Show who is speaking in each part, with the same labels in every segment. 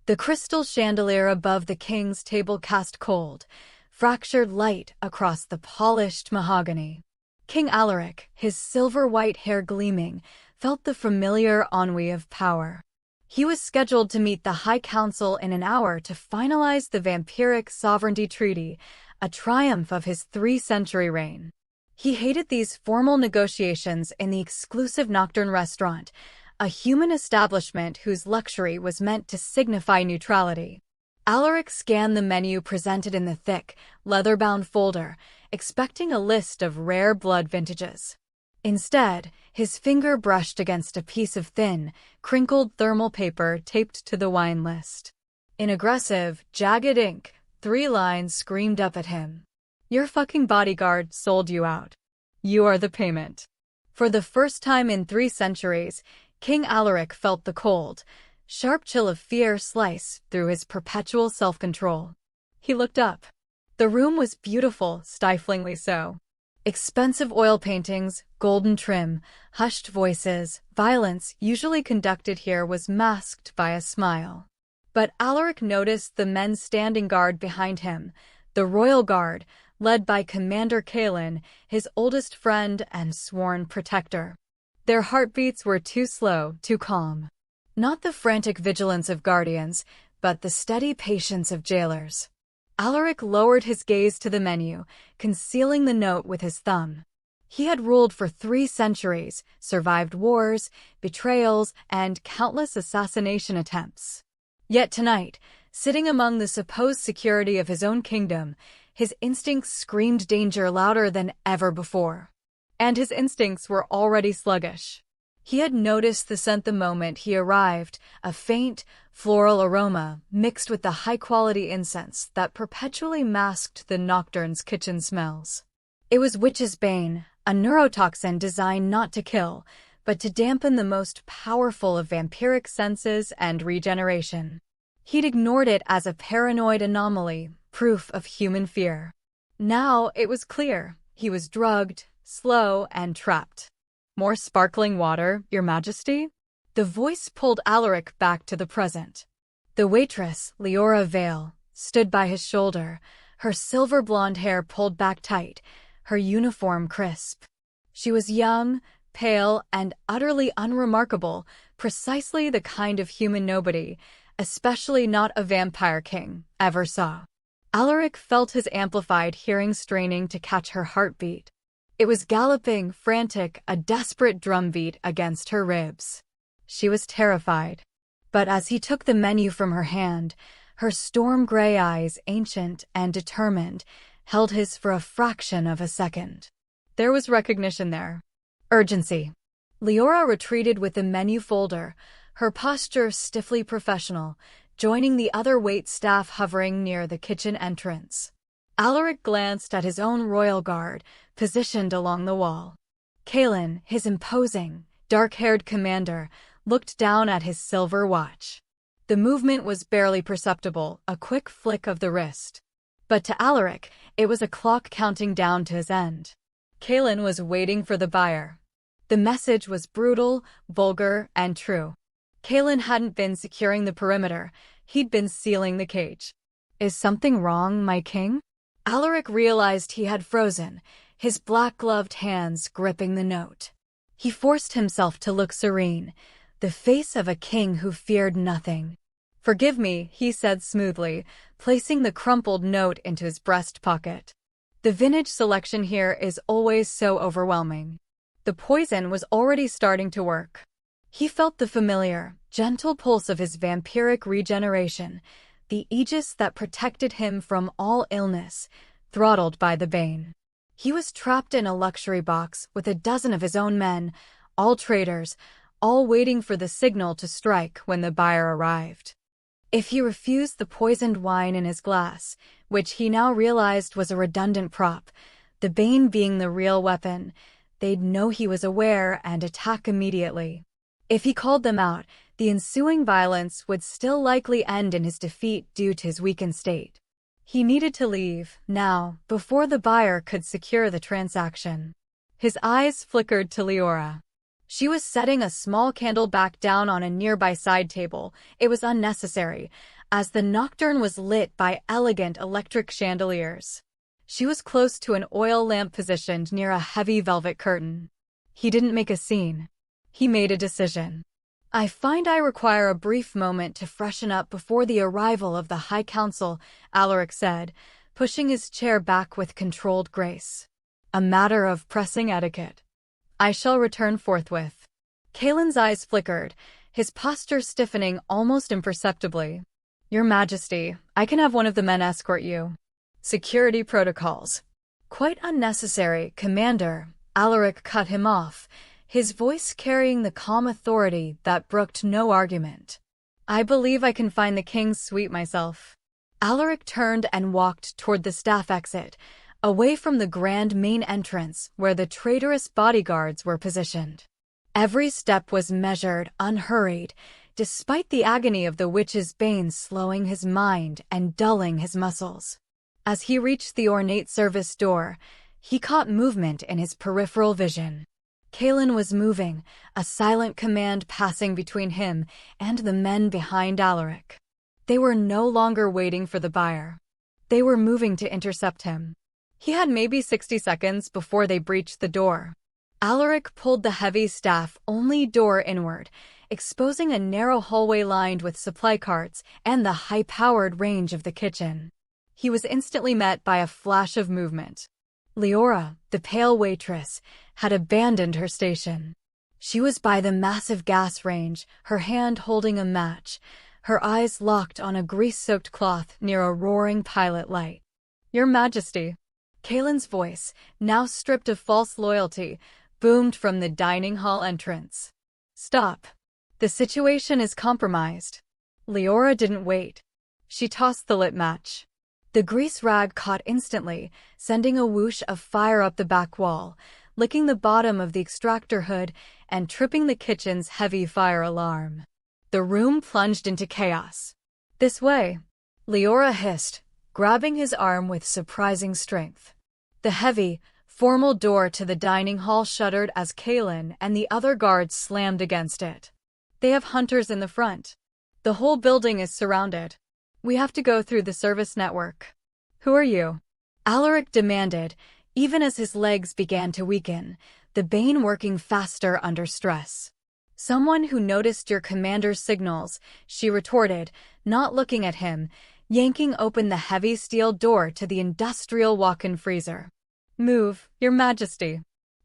Speaker 1: The crystal chandelier above the king's table cast cold, fractured light across the polished mahogany. King Alaric, his silver-white hair gleaming, felt the familiar ennui of power. He was scheduled to meet the High Council in an hour to finalize the vampiric sovereignty treaty, a triumph of his 3-century reign. He hated these formal negotiations in the exclusive Nocturne restaurant, a human establishment whose luxury was meant to signify neutrality. Alaric scanned the menu presented in the thick, leather-bound folder, expecting a list of rare blood vintages. Instead, his finger brushed against a piece of thin, crinkled thermal paper taped to the wine list. In aggressive, jagged ink, 3 lines screamed up at him. "Your fucking bodyguard sold you out. You are the payment." For the first time in 3 centuries, King Alaric felt the cold, sharp chill of fear slice through his perpetual self-control. He looked up. The room was beautiful, stiflingly so. Expensive oil paintings, golden trim, hushed voices, violence usually conducted here was masked by a smile. But Alaric noticed the men standing guard behind him, the royal guard, led by Commander Kalin, his oldest friend and sworn protector. Their heartbeats were too slow, too calm. Not the frantic vigilance of guardians, but the steady patience of jailers. Alaric lowered his gaze to the menu, concealing the note with his thumb. He had ruled for 3 centuries, survived wars, betrayals, and countless assassination attempts. Yet tonight, sitting among the supposed security of his own kingdom, his instincts screamed danger louder than ever before. And his instincts were already sluggish. He had noticed the scent the moment he arrived, a faint, floral aroma mixed with the high-quality incense that perpetually masked the Nocturne's kitchen smells. It was witch's bane, a neurotoxin designed not to kill, but to dampen the most powerful of vampiric senses and regeneration. He'd ignored it as a paranoid anomaly, proof of human fear. Now it was clear. He was drugged, slow, and trapped. "More sparkling water, Your Majesty?" The voice pulled Alaric back to the present. The waitress, Leora Vale, stood by his shoulder, her silver blonde hair pulled back tight, her uniform crisp. She was young, pale, and utterly unremarkable, precisely the kind of human nobody, especially not a vampire king, ever saw. Alaric felt his amplified hearing straining to catch her heartbeat. It was galloping, frantic, a desperate drumbeat against her ribs. She was terrified. But as he took the menu from her hand, her storm-gray eyes, ancient and determined, held his for a fraction of a second. There was recognition there. Urgency. Leora retreated with the menu folder, her posture stiffly professional, joining the other wait staff hovering near the kitchen entrance. Alaric glanced at his own royal guard, positioned along the wall. Kalin, his imposing, dark-haired commander, looked down at his silver watch. The movement was barely perceptible, a quick flick of the wrist. But to Alaric, it was a clock counting down to his end. Kalin was waiting for the buyer. The message was brutal, vulgar, and true. Kalin hadn't been securing the perimeter, he'd been sealing the cage. "Is something wrong, my king?" Alaric realized he had frozen, his black-gloved hands gripping the note. He forced himself to look serene, the face of a king who feared nothing. "Forgive me," he said smoothly, placing the crumpled note into his breast pocket. "The vintage selection here is always so overwhelming." The poison was already starting to work. He felt the familiar, gentle pulse of his vampiric regeneration, the aegis that protected him from all illness, throttled by the bane. He was trapped in a luxury box with a dozen of his own men, all traitors, all waiting for the signal to strike when the buyer arrived. If he refused the poisoned wine in his glass, which he now realized was a redundant prop, the bane being the real weapon, they'd know he was aware and attack immediately. If he called them out, the ensuing violence would still likely end in his defeat due to his weakened state. He needed to leave, now, before the buyer could secure the transaction. His eyes flickered to Leora. She was setting a small candle back down on a nearby side table. It was unnecessary, as the nocturne was lit by elegant electric chandeliers. She was close to an oil lamp positioned near a heavy velvet curtain. He didn't make a scene. He made a decision. I find I require a brief moment to freshen up before the arrival of the High Council, Alaric said, pushing his chair back with controlled grace. A matter of pressing etiquette. I shall return forthwith. Kalen's eyes flickered, his posture stiffening almost imperceptibly. Your Majesty, I can have one of the men escort you. Security protocols. Quite unnecessary, Commander. Alaric cut him off, his voice carrying the calm authority that brooked no argument. I believe I can find the king's suite myself. Alaric turned and walked toward the staff exit, away from the grand main entrance where the traitorous bodyguards were positioned. Every step was measured, unhurried, despite the agony of the witch's bane slowing his mind and dulling his muscles. As he reached the ornate service door, he caught movement in his peripheral vision. Kalen was moving, a silent command passing between him and the men behind Alaric. They were no longer waiting for the buyer. They were moving to intercept him. He had maybe 60 seconds before they breached the door. Alaric pulled the heavy staff-only door inward, exposing a narrow hallway lined with supply carts and the high-powered range of the kitchen. He was instantly met by a flash of movement. Leora, the pale waitress, had abandoned her station. She was by the massive gas range, her hand holding a match, her eyes locked on a grease-soaked cloth near a roaring pilot light. Your Majesty. Kalen's voice, now stripped of false loyalty, boomed from the dining hall entrance. Stop. The situation is compromised. Leora didn't wait. She tossed the lit match. The grease rag caught instantly, sending a whoosh of fire up the back wall, licking the bottom of the extractor hood and tripping the kitchen's heavy fire alarm. The room plunged into chaos. This way, Leora hissed, grabbing his arm with surprising strength. The heavy, formal door to the dining hall shuddered as Kalen and the other guards slammed against it. They have hunters in the front. The whole building is surrounded. We have to go through the service network. Who are you? Alaric demanded, even as his legs began to weaken, the bane working faster under stress. Someone who noticed your commander's signals, she retorted, not looking at him, yanking open the heavy steel door to the industrial walk-in freezer. Move, Your Majesty.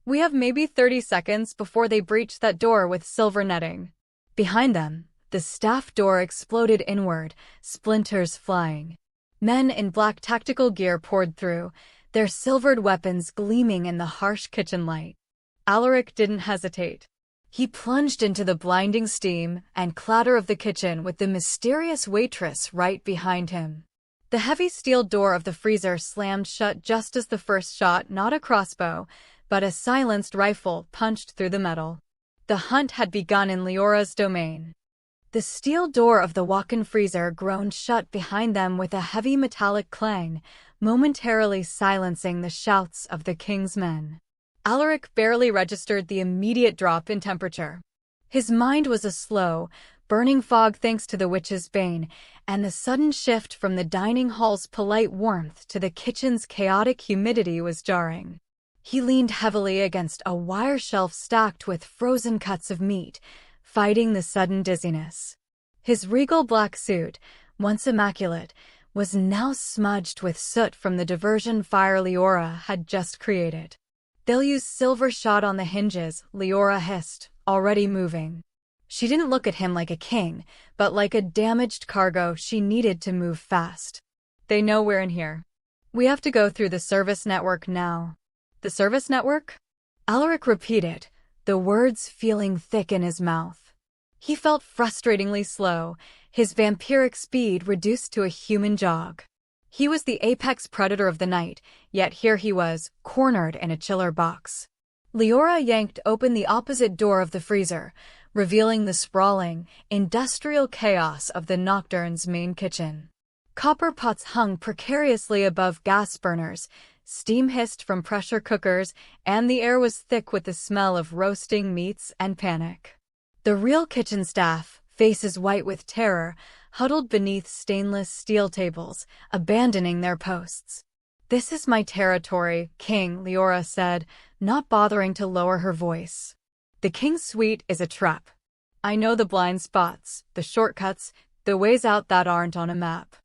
Speaker 1: We have maybe 30 seconds before they breach that door with silver netting. Behind them, the staff door exploded inward, splinters flying. Men in black tactical gear poured through, their silvered weapons gleaming in the harsh kitchen light. Alaric didn't hesitate. He plunged into the blinding steam and clatter of the kitchen with the mysterious waitress right behind him. The heavy steel door of the freezer slammed shut just as the first shot, not a crossbow, but a silenced rifle, punched through the metal. The hunt had begun in Leora's domain. The steel door of the walk-in freezer groaned shut behind them with a heavy metallic clang, momentarily silencing the shouts of the king's men. Alaric barely registered the immediate drop in temperature. His mind was a slow, burning fog thanks to the witch's bane, and the sudden shift from the dining hall's polite warmth to the kitchen's chaotic humidity was jarring. He leaned heavily against a wire shelf stacked with frozen cuts of meat, fighting the sudden dizziness. His regal black suit, once immaculate, was now smudged with soot from the diversion fire Leora had just created. They'll use silver shot on the hinges, Leora hissed, already moving. She didn't look at him like a king, but like a damaged cargo she needed to move fast. They know we're in here. We have to go through the service network now. The service network? Alaric repeated, the words feeling thick in his mouth. He felt frustratingly slow, his vampiric speed reduced to a human jog. He was the apex predator of the night, yet here he was, cornered in a chiller box. Leora yanked open the opposite door of the freezer, revealing the sprawling, industrial chaos of the nocturne's main kitchen. Copper pots hung precariously above gas burners, Steam hissed from pressure cookers, and the air was thick with the smell of roasting meats and panic. The real kitchen staff, faces white with terror, huddled beneath stainless steel tables, abandoning their posts. "This is my territory, King," Leora said, not bothering to lower her voice. "The king's suite is a trap. I know the blind spots, the shortcuts, the ways out that aren't on a map."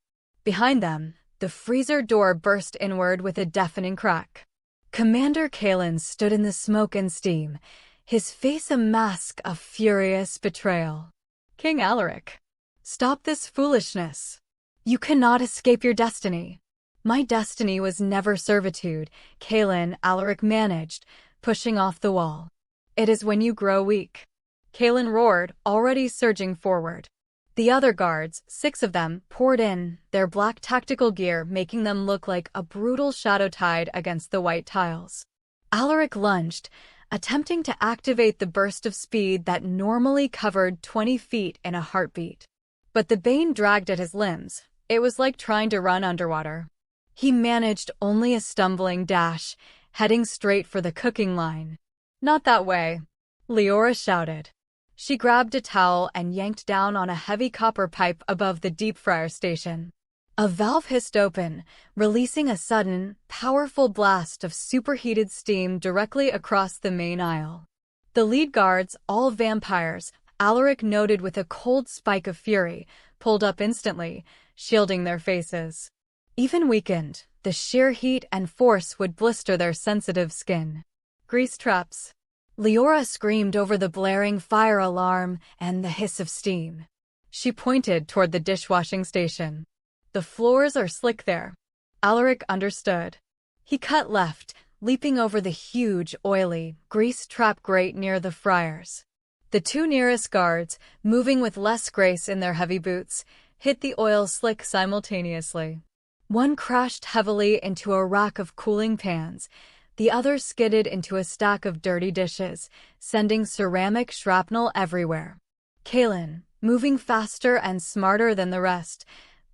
Speaker 1: Behind them, the freezer door burst inward with a deafening crack. Commander Kalen stood in the smoke and steam, his face a mask of furious betrayal. "King Alaric, stop this foolishness. You cannot escape your destiny." "My destiny was never servitude," Kalen Alaric managed, pushing off the wall. "It is when you grow weak." Kalen roared, already surging forward. The other guards, 6 of them, poured in, their black tactical gear making them look like a brutal shadow tide against the white tiles. Alaric lunged, attempting to activate the burst of speed that normally covered 20 feet in a heartbeat. But the bane dragged at his limbs. It was like trying to run underwater. He managed only a stumbling dash, heading straight for the cooking line. "Not that way," Leora shouted. She grabbed a towel and yanked down on a heavy copper pipe above the deep fryer station. A valve hissed open, releasing a sudden, powerful blast of superheated steam directly across the main aisle. The lead guards, all vampires, Alaric noted with a cold spike of fury, pulled up instantly, shielding their faces. Even weakened, the sheer heat and force would blister their sensitive skin. "Grease traps." Leora screamed over the blaring fire alarm and the hiss of steam. She pointed toward the dishwashing station. "The floors are slick there." Alaric understood. He cut left, leaping over the huge, oily, grease trap grate near the fryers. The 2 nearest guards, moving with less grace in their heavy boots, hit the oil slick simultaneously. One crashed heavily into a rack of cooling pans. The other skidded into a stack of dirty dishes, sending ceramic shrapnel everywhere. Kalen, moving faster and smarter than the rest,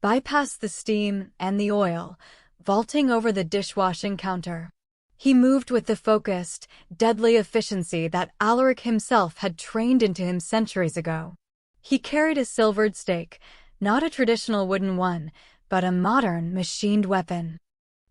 Speaker 1: bypassed the steam and the oil, vaulting over the dishwashing counter. He moved with the focused, deadly efficiency that Alaric himself had trained into him centuries ago. He carried a silvered stake, not a traditional wooden one, but a modern, machined weapon.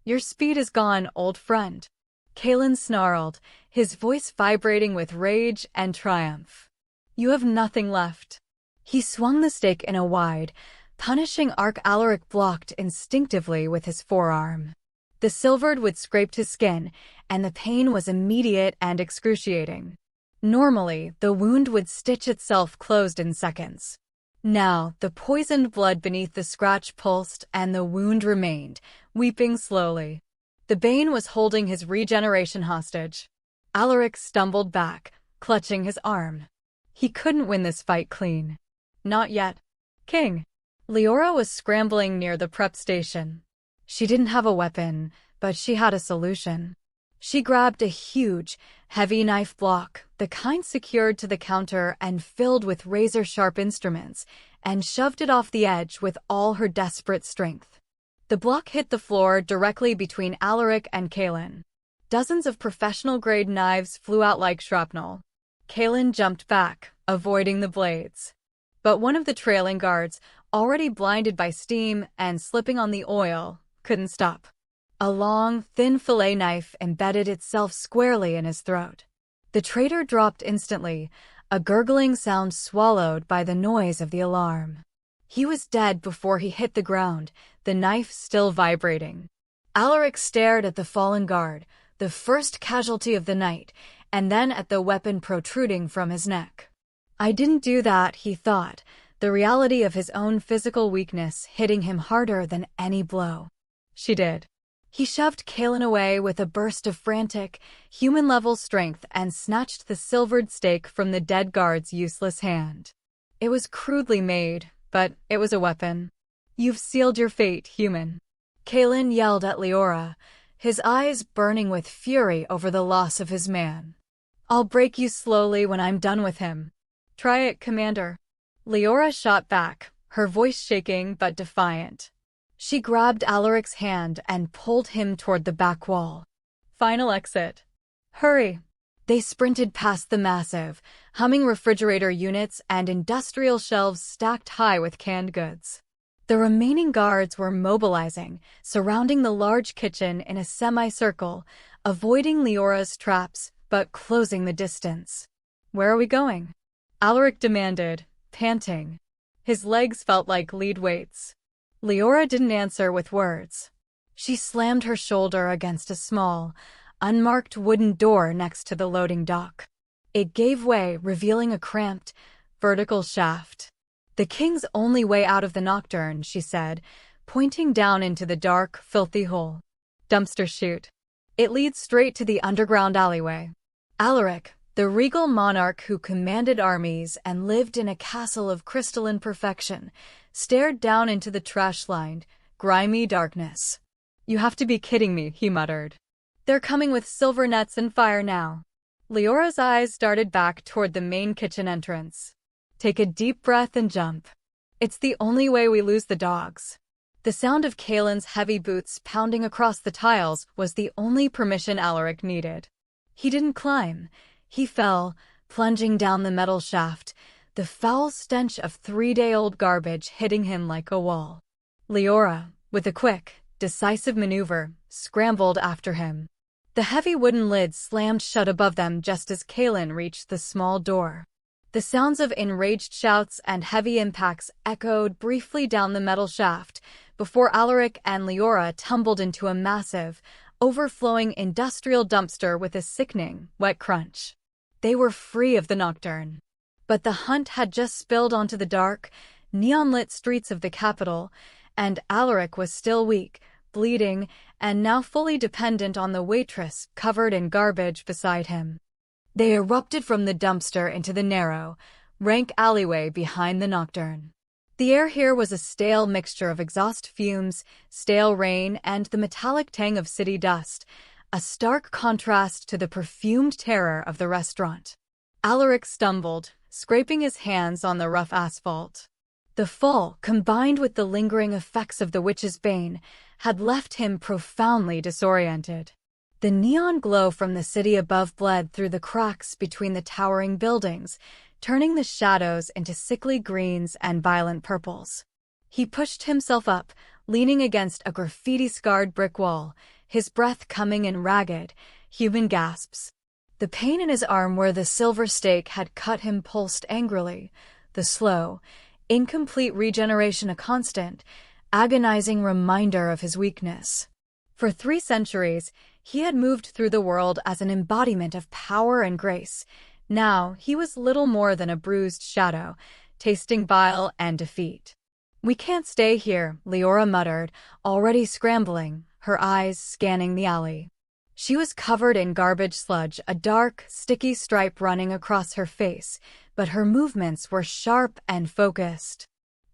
Speaker 1: "Your speed is gone, old friend." Kalen snarled, his voice vibrating with rage and triumph. "You have nothing left." He swung the stake in a wide, punishing arc Alaric blocked instinctively with his forearm. The silvered wood scraped his skin, and the pain was immediate and excruciating. Normally, the wound would stitch itself closed in seconds. Now, the poisoned blood beneath the scratch pulsed and the wound remained, weeping slowly. The Bane was holding his regeneration hostage. Alaric stumbled back, clutching his arm. He couldn't win this fight clean. Not yet. "King." Leora was scrambling near the prep station. She didn't have a weapon, but she had a solution. She grabbed a huge, heavy knife block, the kind secured to the counter and filled with razor-sharp instruments, and shoved it off the edge with all her desperate strength. The block hit the floor directly between Alaric and Kalen. Dozens of professional-grade knives flew out like shrapnel. Kalen jumped back, avoiding the blades. But one of the trailing guards, already blinded by steam and slipping on the oil, couldn't stop. A long, thin fillet knife embedded itself squarely in his throat. The traitor dropped instantly, a gurgling sound swallowed by the noise of the alarm. He was dead before he hit the ground, the knife still vibrating. Alaric stared at the fallen guard, the first casualty of the night, and then at the weapon protruding from his neck. "I didn't do that," he thought, the reality of his own physical weakness hitting him harder than any blow. "She did." He shoved Kalen away with a burst of frantic, human-level strength and snatched the silvered stake from the dead guard's useless hand. It was crudely made, but it was a weapon. "You've sealed your fate, human." Kalen yelled at Leora, his eyes burning with fury over the loss of his man. "I'll break you slowly when I'm done with him." "Try it, Commander." Leora shot back, her voice shaking but defiant. She grabbed Alaric's hand and pulled him toward the back wall. Final exit. Hurry. They sprinted past the massive, humming refrigerator units and industrial shelves stacked high with canned goods. The remaining guards were mobilizing, surrounding the large kitchen in a semicircle, avoiding Leora's traps but closing the distance. Where are we going? Alaric demanded, panting. His legs felt like lead weights. Leora didn't answer with words. She slammed her shoulder against a small, unmarked wooden door next to the loading dock. It gave way, revealing a cramped, vertical shaft. The king's only way out of the nocturne, she said, pointing down into the dark, filthy hole. Dumpster chute. It leads straight to the underground alleyway. Alaric, the regal monarch who commanded armies and lived in a castle of crystalline perfection, stared down into the trash-lined, grimy darkness. You have to be kidding me, he muttered. They're coming with silver nets and fire now. Leora's eyes darted back toward the main kitchen entrance. Take a deep breath and jump. It's the only way we lose the dogs. The sound of Kaelin's heavy boots pounding across the tiles was the only permission Alaric needed. He didn't climb. He fell, plunging down the metal shaft, the foul stench of 3-day-old garbage hitting him like a wall. Leora, with a quick, decisive maneuver, scrambled after him. The heavy wooden lid slammed shut above them just as Kaelin reached the small door. The sounds of enraged shouts and heavy impacts echoed briefly down the metal shaft before Alaric and Leora tumbled into a massive, overflowing industrial dumpster with a sickening, wet crunch. They were free of the nocturne. But the hunt had just spilled onto the dark, neon-lit streets of the capital, and Alaric was still weak, bleeding, and now fully dependent on the waitress covered in garbage beside him. They erupted from the dumpster into the narrow, rank alleyway behind the nocturne. The air here was a stale mixture of exhaust fumes, stale rain, and the metallic tang of city dust, a stark contrast to the perfumed terror of the restaurant. Alaric stumbled, scraping his hands on the rough asphalt. The fall, combined with the lingering effects of the witch's bane, had left him profoundly disoriented. The neon glow from the city above bled through the cracks between the towering buildings, turning the shadows into sickly greens and violent purples. He pushed himself up, leaning against a graffiti-scarred brick wall, his breath coming in ragged, human gasps. The pain in his arm where the silver stake had cut him pulsed angrily, the slow, incomplete regeneration a constant, agonizing reminder of his weakness. For 3 centuries, he had moved through the world as an embodiment of power and grace. Now he was little more than a bruised shadow, tasting bile and defeat. We can't stay here, Leora muttered, already scrambling, her eyes scanning the alley. She was covered in garbage sludge, a dark, sticky stripe running across her face, but her movements were sharp and focused.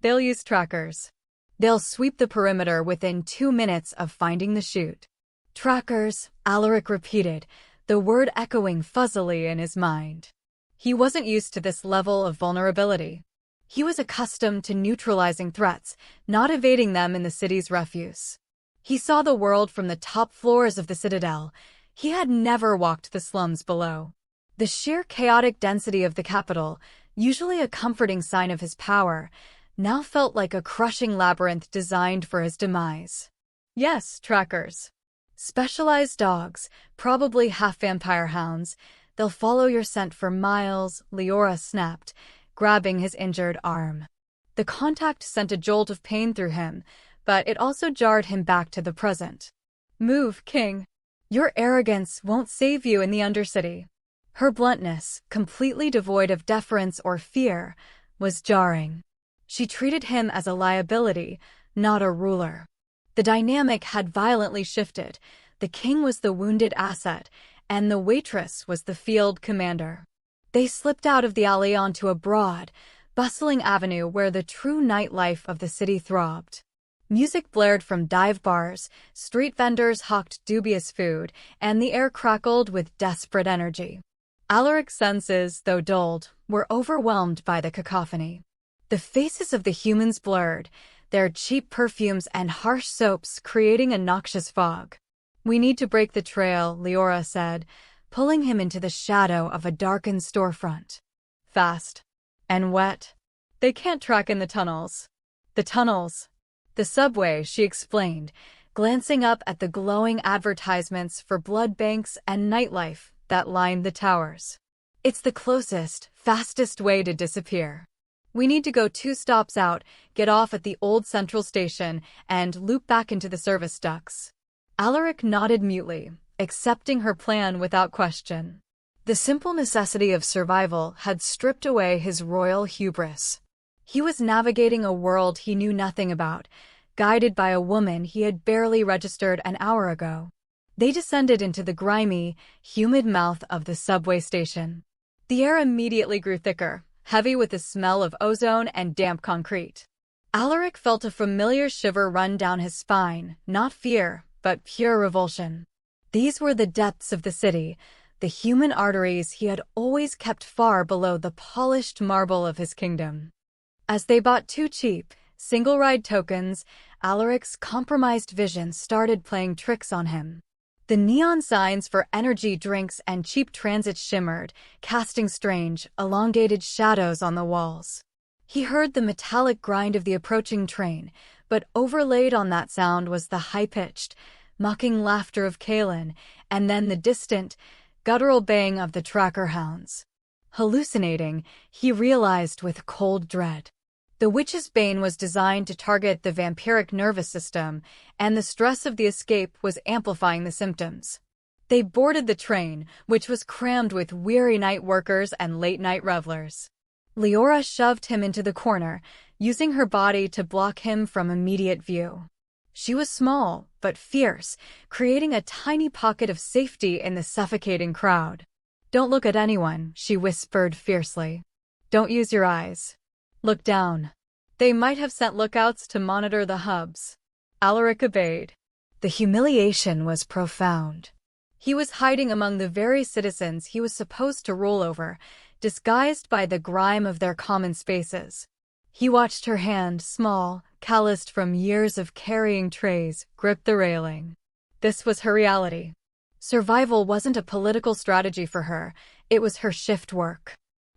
Speaker 1: They'll use trackers. They'll sweep the perimeter within 2 minutes of finding the chute. Trackers, Alaric repeated, the word echoing fuzzily in his mind. He wasn't used to this level of vulnerability. He was accustomed to neutralizing threats, not evading them in the city's refuse. He saw the world from the top floors of the citadel. He had never walked the slums below. The sheer chaotic density of the capital, usually a comforting sign of his power, now felt like a crushing labyrinth designed for his demise. Yes, trackers. Specialized dogs, probably half-vampire hounds. They'll follow your scent for miles, Leora snapped, grabbing his injured arm. The contact sent a jolt of pain through him, but it also jarred him back to the present. Move, King. Your arrogance won't save you in the Undercity. Her bluntness, completely devoid of deference or fear, was jarring. She treated him as a liability, not a ruler. The dynamic had violently shifted. The king was the wounded asset, and the waitress was the field commander. They slipped out of the alley onto a broad, bustling avenue where the true nightlife of the city throbbed. Music blared from dive bars, street vendors hawked dubious food, and the air crackled with desperate energy. Alaric's senses, though dulled, were overwhelmed by the cacophony. The faces of the humans blurred, their cheap perfumes and harsh soaps creating a noxious fog. "We need to break the trail," Leora said, pulling him into the shadow of a darkened storefront. "Fast. And wet. They can't track in the tunnels." "The tunnels." "The subway," she explained, glancing up at the glowing advertisements for blood banks and nightlife that lined the towers. "It's the closest, fastest way to disappear. We need to go 2 stops out, get off at the old central station, and loop back into the service ducts." Alaric nodded mutely, accepting her plan without question. The simple necessity of survival had stripped away his royal hubris. He was navigating a world he knew nothing about, guided by a woman he had barely registered an hour ago. They descended into the grimy, humid mouth of the subway station. The air immediately grew thicker, heavy with the smell of ozone and damp concrete. Alaric felt a familiar shiver run down his spine, not fear, but pure revulsion. These were the depths of the city, the human arteries he had always kept far below the polished marble of his kingdom. As they bought 2 cheap, single-ride tokens, Alaric's compromised vision started playing tricks on him. The neon signs for energy drinks and cheap transit shimmered, casting strange, elongated shadows on the walls. He heard the metallic grind of the approaching train, but overlaid on that sound was the high-pitched, mocking laughter of Kaelin, and then the distant, guttural baying of the tracker hounds. Hallucinating, he realized with cold dread. The witch's bane was designed to target the vampiric nervous system, and the stress of the escape was amplifying the symptoms. They boarded the train, which was crammed with weary night workers and late-night revelers. Leora shoved him into the corner, using her body to block him from immediate view. She was small, but fierce, creating a tiny pocket of safety in the suffocating crowd. "Don't look at anyone," she whispered fiercely. "Don't use your eyes. Look down." They might have sent lookouts to monitor the hubs. Alaric obeyed. The humiliation was profound. He was hiding among the very citizens he was supposed to rule over, disguised by the grime of their common spaces. He watched her hand, small, calloused from years of carrying trays, grip the railing. This was her reality. Survival wasn't a political strategy for her, it was her shift work.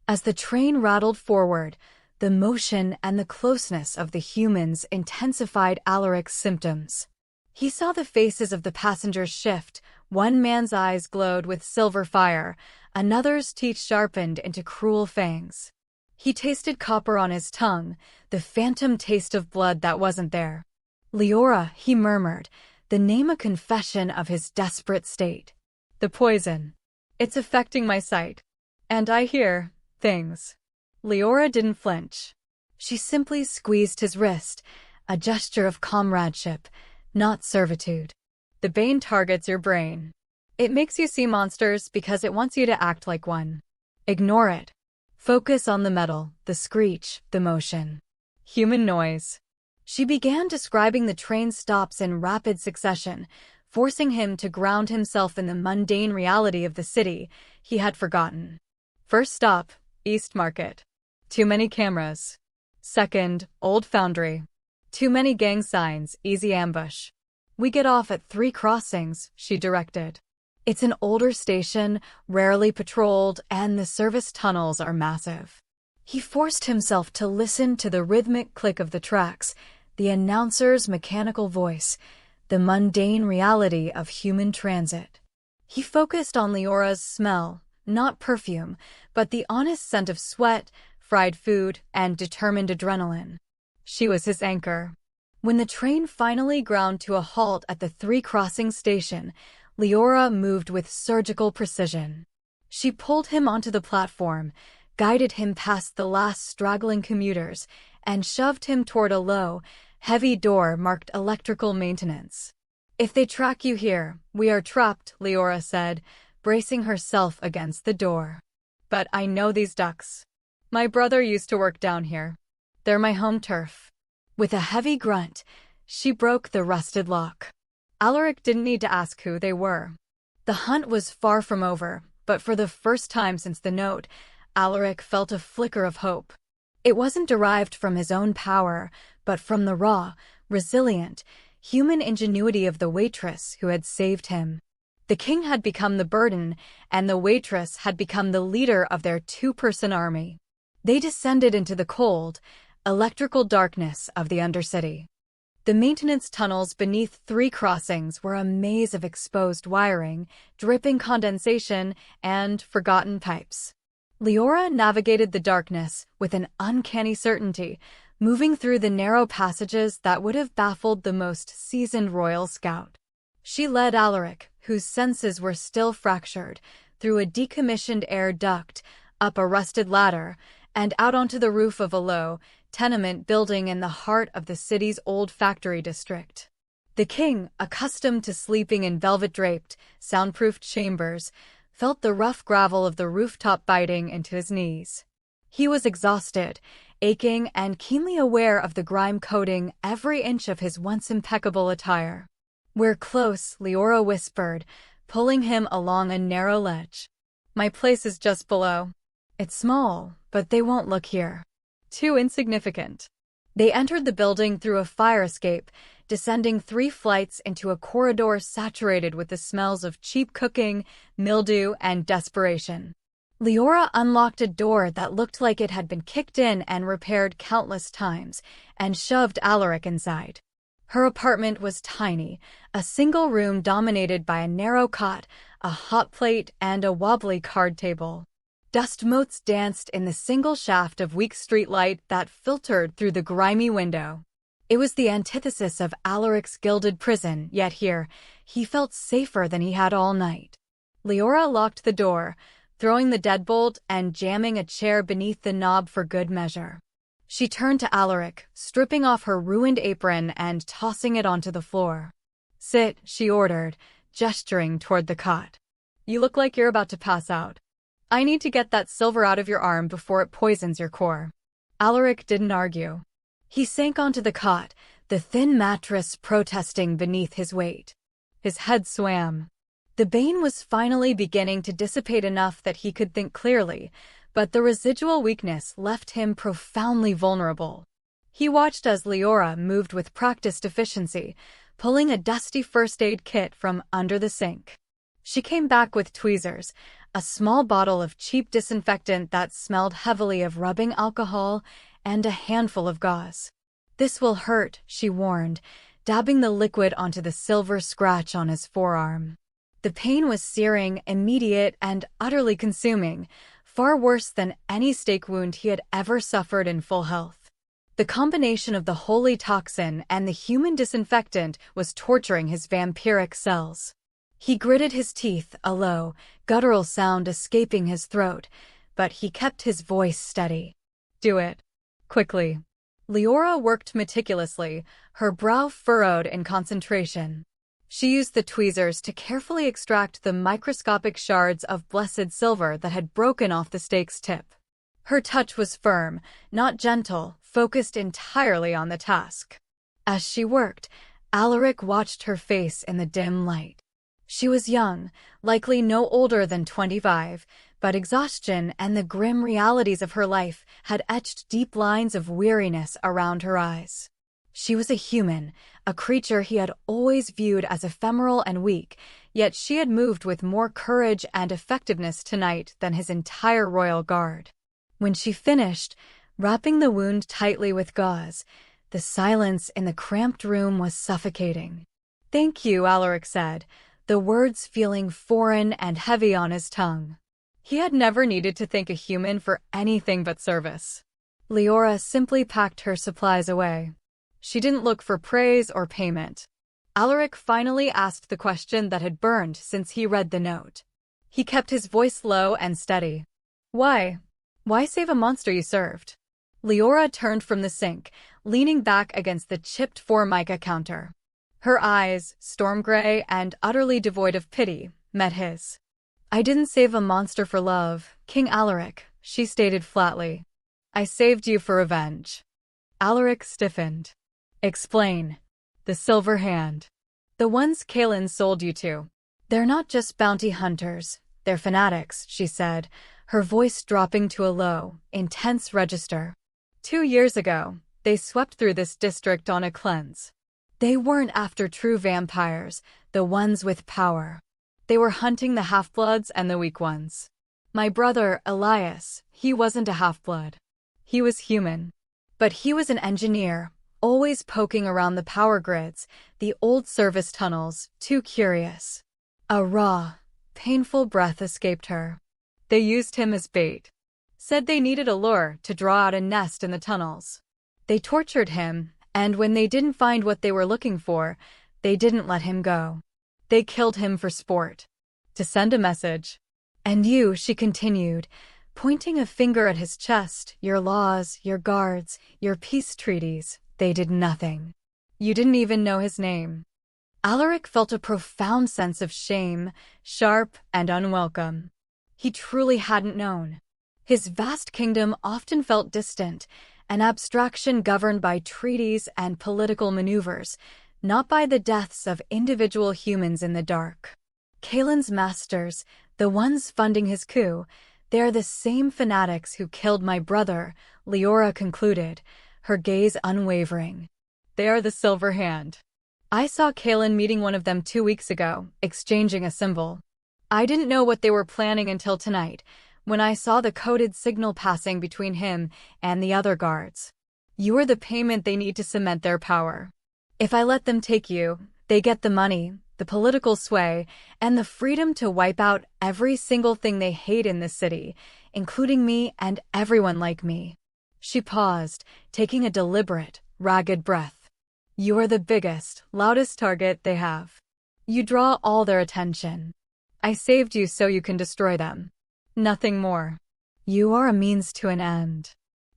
Speaker 1: As the train rattled forward, the motion and the closeness of the humans intensified Alaric's symptoms. He saw the faces of the passengers shift. One man's eyes glowed with silver fire, another's teeth sharpened into cruel fangs. He tasted copper on his tongue, the phantom taste of blood that wasn't there. "Leora," he murmured, the name a confession of his desperate state. "The poison. It's affecting my sight. And I hear things." Leora didn't flinch. She simply squeezed his wrist, a gesture of comradeship, not servitude. "The bane targets your brain. It makes you see monsters because it wants you to act like one. Ignore it. Focus on the metal, the screech, the motion. Human noise." She began describing the train stops in rapid succession, forcing him to ground himself in the mundane reality of the city he had forgotten. First stop, East Market. Too many cameras. Second, Old Foundry. Too many gang signs, easy ambush. "We get off at 3 crossings," she directed. It's an older station, rarely patrolled, and the service tunnels are massive. He forced himself to listen to the rhythmic click of the tracks, the announcer's mechanical voice, the mundane reality of human transit. He focused on Leora's smell, not perfume, but the honest scent of sweat, fried food, and determined adrenaline. She was his anchor. When the train finally ground to a halt at the 3 Crossings station, Leora moved with surgical precision. She pulled him onto the platform, guided him past the last straggling commuters, and shoved him toward a low, heavy door marked electrical maintenance. "If they track you here, we are trapped," Leora said, bracing herself against the door. "But I know these ducks. My brother used to work down here. They're my home turf." With a heavy grunt, she broke the rusted lock. Alaric didn't need to ask who they were. The hunt was far from over, but for the first time since the note, Alaric felt a flicker of hope. It wasn't derived from his own power, but from the raw, resilient, human ingenuity of the waitress who had saved him. The king had become the burden, and the waitress had become the leader of their two-person army. They descended into the cold, electrical darkness of the Undercity. The maintenance tunnels beneath 3 crossings were a maze of exposed wiring, dripping condensation, and forgotten pipes. Leora navigated the darkness with an uncanny certainty, moving through the narrow passages that would have baffled the most seasoned royal scout. She led Alaric, whose senses were still fractured, through a decommissioned air duct, up a rusted ladder, and out onto the roof of a low, tenement building in the heart of the city's old factory district. The king, accustomed to sleeping in velvet-draped, soundproofed chambers, felt the rough gravel of the rooftop biting into his knees. He was exhausted, aching, and keenly aware of the grime coating every inch of his once impeccable attire. "We're close," Leora whispered, pulling him along a narrow ledge. "My place is just below. It's small, but they won't look here. Too insignificant." They entered the building through a fire escape, descending 3 flights into a corridor saturated with the smells of cheap cooking, mildew, and desperation. Leora unlocked a door that looked like it had been kicked in and repaired countless times, and shoved Alaric inside. Her apartment was tiny, a single room dominated by a narrow cot, a hot plate, and a wobbly card table. Dust motes danced in the single shaft of weak streetlight that filtered through the grimy window. It was the antithesis of Alaric's gilded prison, yet here, he felt safer than he had all night. Leora locked the door, throwing the deadbolt and jamming a chair beneath the knob for good measure. She turned to Alaric, stripping off her ruined apron and tossing it onto the floor. "Sit," she ordered, gesturing toward the cot. "You look like you're about to pass out. I need to get that silver out of your arm before it poisons your core." Alaric didn't argue. He sank onto the cot, the thin mattress protesting beneath his weight. His head swam. The bane was finally beginning to dissipate enough that he could think clearly, but the residual weakness left him profoundly vulnerable. He watched as Leora moved with practiced efficiency, pulling a dusty first aid kit from under the sink. She came back with tweezers, a small bottle of cheap disinfectant that smelled heavily of rubbing alcohol, and a handful of gauze. "This will hurt," she warned, dabbing the liquid onto the silver scratch on his forearm. The pain was searing, immediate, and utterly consuming, far worse than any stake wound he had ever suffered in full health. The combination of the holy toxin and the human disinfectant was torturing his vampiric cells. He gritted his teeth, a low, guttural sound escaping his throat, but he kept his voice steady. "Do it. Quickly." Leora worked meticulously, her brow furrowed in concentration. She used the tweezers to carefully extract the microscopic shards of blessed silver that had broken off the stake's tip. Her touch was firm, not gentle, focused entirely on the task. As she worked, Alaric watched her face in the dim light. She was young, likely no older than 25, but exhaustion and the grim realities of her life had etched deep lines of weariness around her eyes. She was a human, a creature he had always viewed as ephemeral and weak, yet she had moved with more courage and effectiveness tonight than his entire royal guard. When she finished, wrapping the wound tightly with gauze, the silence in the cramped room was suffocating. "Thank you," Alaric said, the words feeling foreign and heavy on his tongue. He had never needed to thank a human for anything but service. Leora simply packed her supplies away. She didn't look for praise or payment. Alaric finally asked the question that had burned since he read the note. He kept his voice low and steady. "Why? Why save a monster you served?" Leora turned from the sink, leaning back against the chipped Formica counter. Her eyes, storm gray and utterly devoid of pity, met his. "I didn't save a monster for love, King Alaric," she stated flatly. "I saved you for revenge." Alaric stiffened. "Explain." "The silver hand. The ones Kaelin sold you to. They're not just bounty hunters, they're fanatics," she said, her voice dropping to a low, intense register. 2 years ago, they swept through this district on a cleanse. They weren't after true vampires, the ones with power. They were hunting the half-bloods and the weak ones. My brother, Elias, he wasn't a half-blood. He was human. But he was an engineer, always poking around the power grids, the old service tunnels, too curious. A raw, painful breath escaped her. They used him as bait. Said they needed a lure to draw out a nest in the tunnels. They tortured him, and when they didn't find what they were looking for, they didn't let him go. They killed him for sport. To send a message. And you, she continued, pointing a finger at his chest, your laws, your guards, your peace treaties, they did nothing. You didn't even know his name. Alaric felt a profound sense of shame, sharp and unwelcome. He truly hadn't known. His vast kingdom often felt distant, an abstraction governed by treaties and political maneuvers, not by the deaths of individual humans in the dark. Kalen's masters, the ones funding his coup, they're the same fanatics who killed my brother, Leora concluded, her gaze unwavering. They are the Silver Hand. I saw Kalen meeting one of them 2 weeks ago, exchanging a symbol. I didn't know what they were planning until tonight, when I saw the coded signal passing between him and the other guards. You are the payment they need to cement their power. If I let them take you, they get the money, the political sway, and the freedom to wipe out every single thing they hate in this city, including me and everyone like me. She paused, taking a deliberate, ragged breath. You are the biggest, loudest target they have. You draw all their attention. I saved you so you can destroy them. Nothing more. You are a means to an end.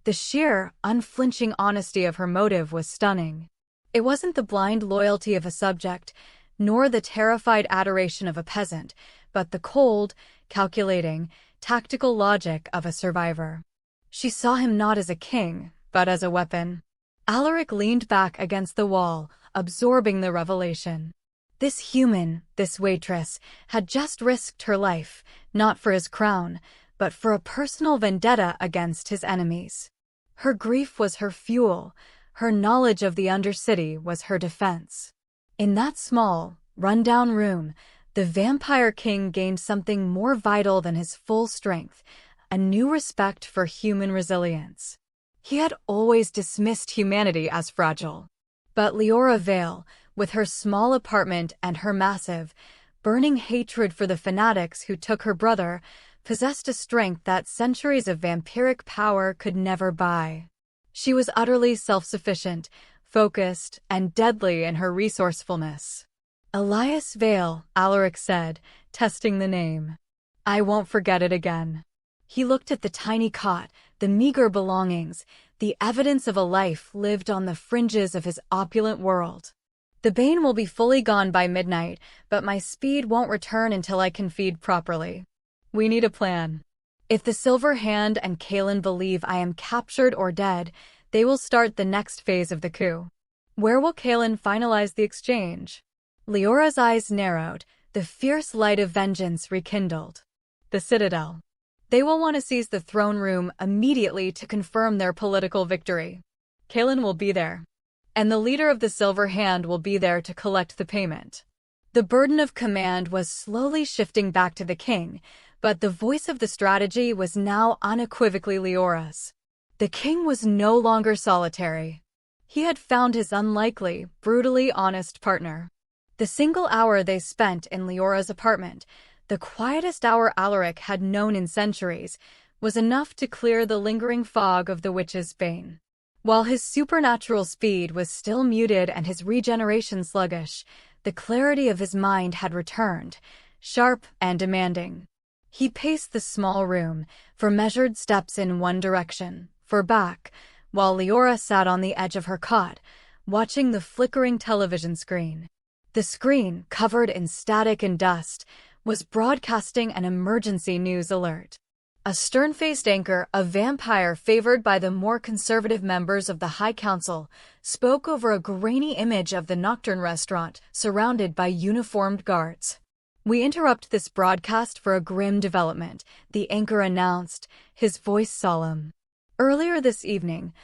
Speaker 1: The sheer, unflinching honesty of her motive was stunning. It wasn't the blind loyalty of a subject, nor the terrified adoration of a peasant, but the cold, calculating, tactical logic of a survivor. She saw him not as a king, but as a weapon. Alaric leaned back against the wall, absorbing the revelation. This human, this waitress, had just risked her life, not for his crown, but for a personal vendetta against his enemies. Her grief was her fuel, her knowledge of the Undercity was her defense. In that small, run-down room, the Vampire King gained something more vital than his full strength, a new respect for human resilience. He had always dismissed humanity as fragile. But Leora Vale, with her small apartment and her massive, burning hatred for the fanatics who took her brother, possessed a strength that centuries of vampiric power could never buy. She was utterly self-sufficient, focused, and deadly in her resourcefulness. Elias Vale, Alaric said, testing the name. I won't forget it again. He looked at the tiny cot, the meager belongings, the evidence of a life lived on the fringes of his opulent world. The bane will be fully gone by midnight, but my speed won't return until I can feed properly. We need a plan. If the Silver Hand and Kalen believe I am captured or dead, they will start the next phase of the coup. Where will Kalen finalize the exchange? Leora's eyes narrowed, the fierce light of vengeance rekindled. The Citadel. They will want to seize the throne room immediately to confirm their political victory. Kalen will be there. And the leader of the Silver Hand will be there to collect the payment. The burden of command was slowly shifting back to the king, but the voice of the strategy was now unequivocally Leora's. The king was no longer solitary. He had found his unlikely, brutally honest partner. The single hour they spent in Leora's apartment, the quietest hour Alaric had known in centuries, was enough to clear the lingering fog of the witch's bane. While his supernatural speed was still muted and his regeneration sluggish, the clarity of his mind had returned, sharp and demanding. He paced the small room, for measured steps in one direction, for back, while Leora sat on the edge of her cot, watching the flickering television screen. The screen, covered in static and dust, was broadcasting an emergency news alert. A stern-faced anchor, a vampire favored by the more conservative members of the High Council, spoke over a grainy image of the Nocturne restaurant, surrounded by uniformed guards. We interrupt this broadcast for a grim development, the anchor announced, his voice solemn. Earlier this evening,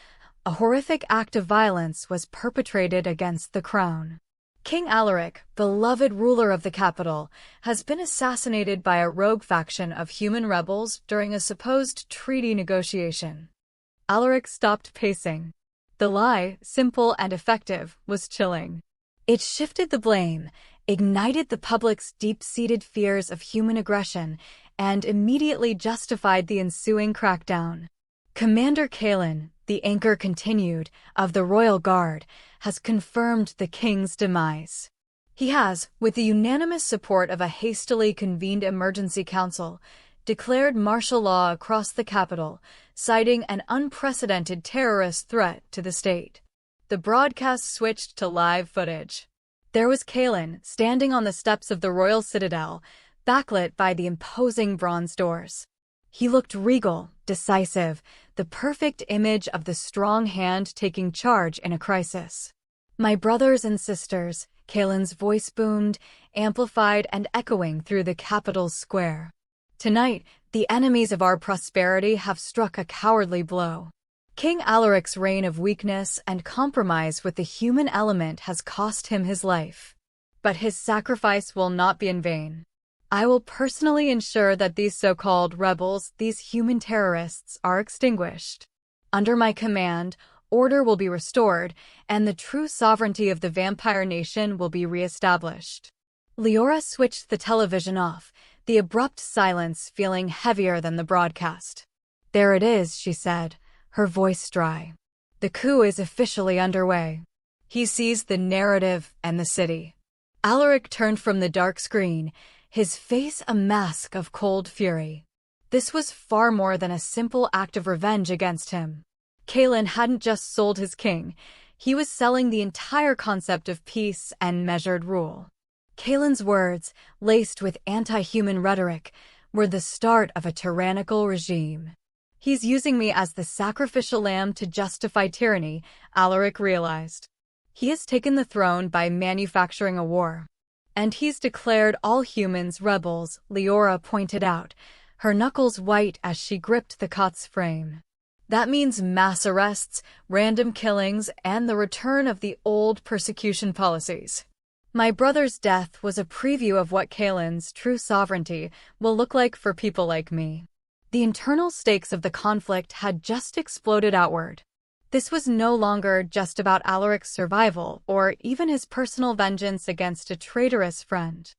Speaker 1: A horrific act of violence was perpetrated against the crown. King Alaric, beloved ruler of the capital, has been assassinated by a rogue faction of human rebels during a supposed treaty negotiation. Alaric stopped pacing. The lie, simple and effective, was chilling. It shifted the blame, ignited the public's deep-seated fears of human aggression, and immediately justified the ensuing crackdown. Commander Kalen, the anchor continued, of the Royal Guard, has confirmed the king's demise. He has, with the unanimous support of a hastily convened emergency council, declared martial law across the capital, citing an unprecedented terrorist threat to the state. The broadcast switched to live footage. There was Kalen standing on the steps of the royal citadel, backlit by the imposing bronze doors. He looked regal, decisive, the perfect image of the strong hand taking charge in a crisis. "My brothers and sisters," Kalen's voice boomed, amplified and echoing through the capital's square. "Tonight, the enemies of our prosperity have struck a cowardly blow. King Alaric's reign of weakness and compromise with the human element has cost him his life. But his sacrifice will not be in vain. I will personally ensure that these so-called rebels, these human terrorists, are extinguished. Under my command, order will be restored, and the true sovereignty of the vampire nation will be re-established." Leora switched the television off, the abrupt silence feeling heavier than the broadcast. "There it is," she said, her voice dry. "The coup is officially underway." He seized the narrative and the city. Alaric turned from the dark screen, his face a mask of cold fury. This was far more than a simple act of revenge against him. Kalen hadn't just sold his king, he was selling the entire concept of peace and measured rule. Kalen's words, laced with anti-human rhetoric, were the start of a tyrannical regime. "He's using me as the sacrificial lamb to justify tyranny," Alaric realized. "He has taken the throne by manufacturing a war. And he's declared all humans rebels," Leora pointed out, her knuckles white as she gripped the cot's frame. "That means mass arrests, random killings, and the return of the old persecution policies. My brother's death was a preview of what Kalen's true sovereignty will look like for people like me." The internal stakes of the conflict had just exploded outward. This was no longer just about Alaric's survival or even his personal vengeance against a traitorous friend.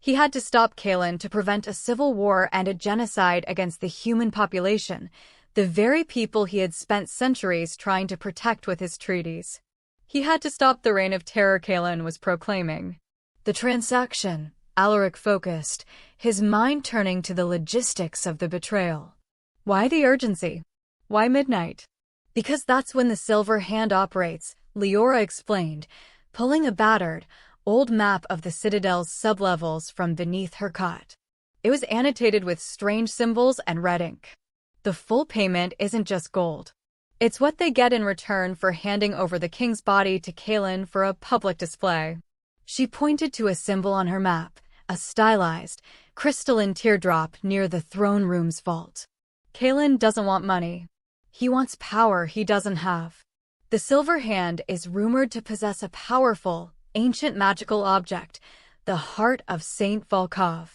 Speaker 1: He had to stop Kalen to prevent a civil war and a genocide against the human population, the very people he had spent centuries trying to protect with his treaties. He had to stop the reign of terror Kalen was proclaiming. "The transaction," Alaric focused, his mind turning to the logistics of the betrayal. "Why the urgency? Why midnight?" "Because that's when the Silver Hand operates," Leora explained, pulling a battered, old map of the Citadel's sublevels from beneath her cot. It was annotated with strange symbols and red ink. "The full payment isn't just gold. It's what they get in return for handing over the king's body to Kalen for a public display." She pointed to a symbol on her map, a stylized, crystalline teardrop near the throne room's vault. "Kalen doesn't want money. He wants power he doesn't have. The Silver Hand is rumored to possess a powerful, ancient magical object, the heart of Saint Volkov.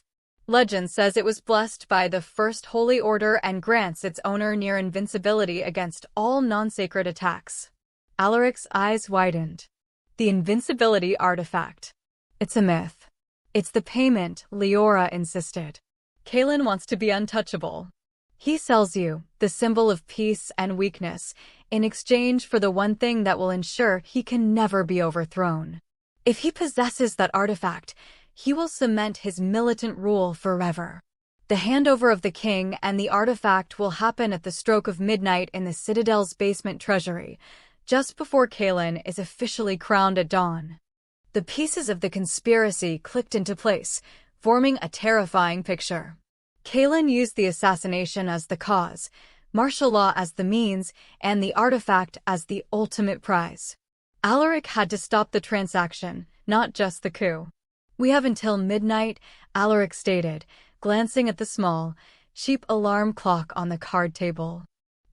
Speaker 1: Legend says it was blessed by the First Holy Order and grants its owner near invincibility against all non-sacred attacks." Alaric's eyes widened. "The invincibility artifact. It's a myth." "It's the payment," Leora insisted. "Kalen wants to be untouchable. He sells you, the symbol of peace and weakness, in exchange for the one thing that will ensure he can never be overthrown. If he possesses that artifact, he will cement his militant rule forever. The handover of the king and the artifact will happen at the stroke of midnight in the Citadel's basement treasury, just before Kalen is officially crowned at dawn." The pieces of the conspiracy clicked into place, forming a terrifying picture. Kalen used the assassination as the cause, martial law as the means, and the artifact as the ultimate prize. Alaric had to stop the transaction, not just the coup. "We have until midnight," Alaric stated, glancing at the small, cheap alarm clock on the card table.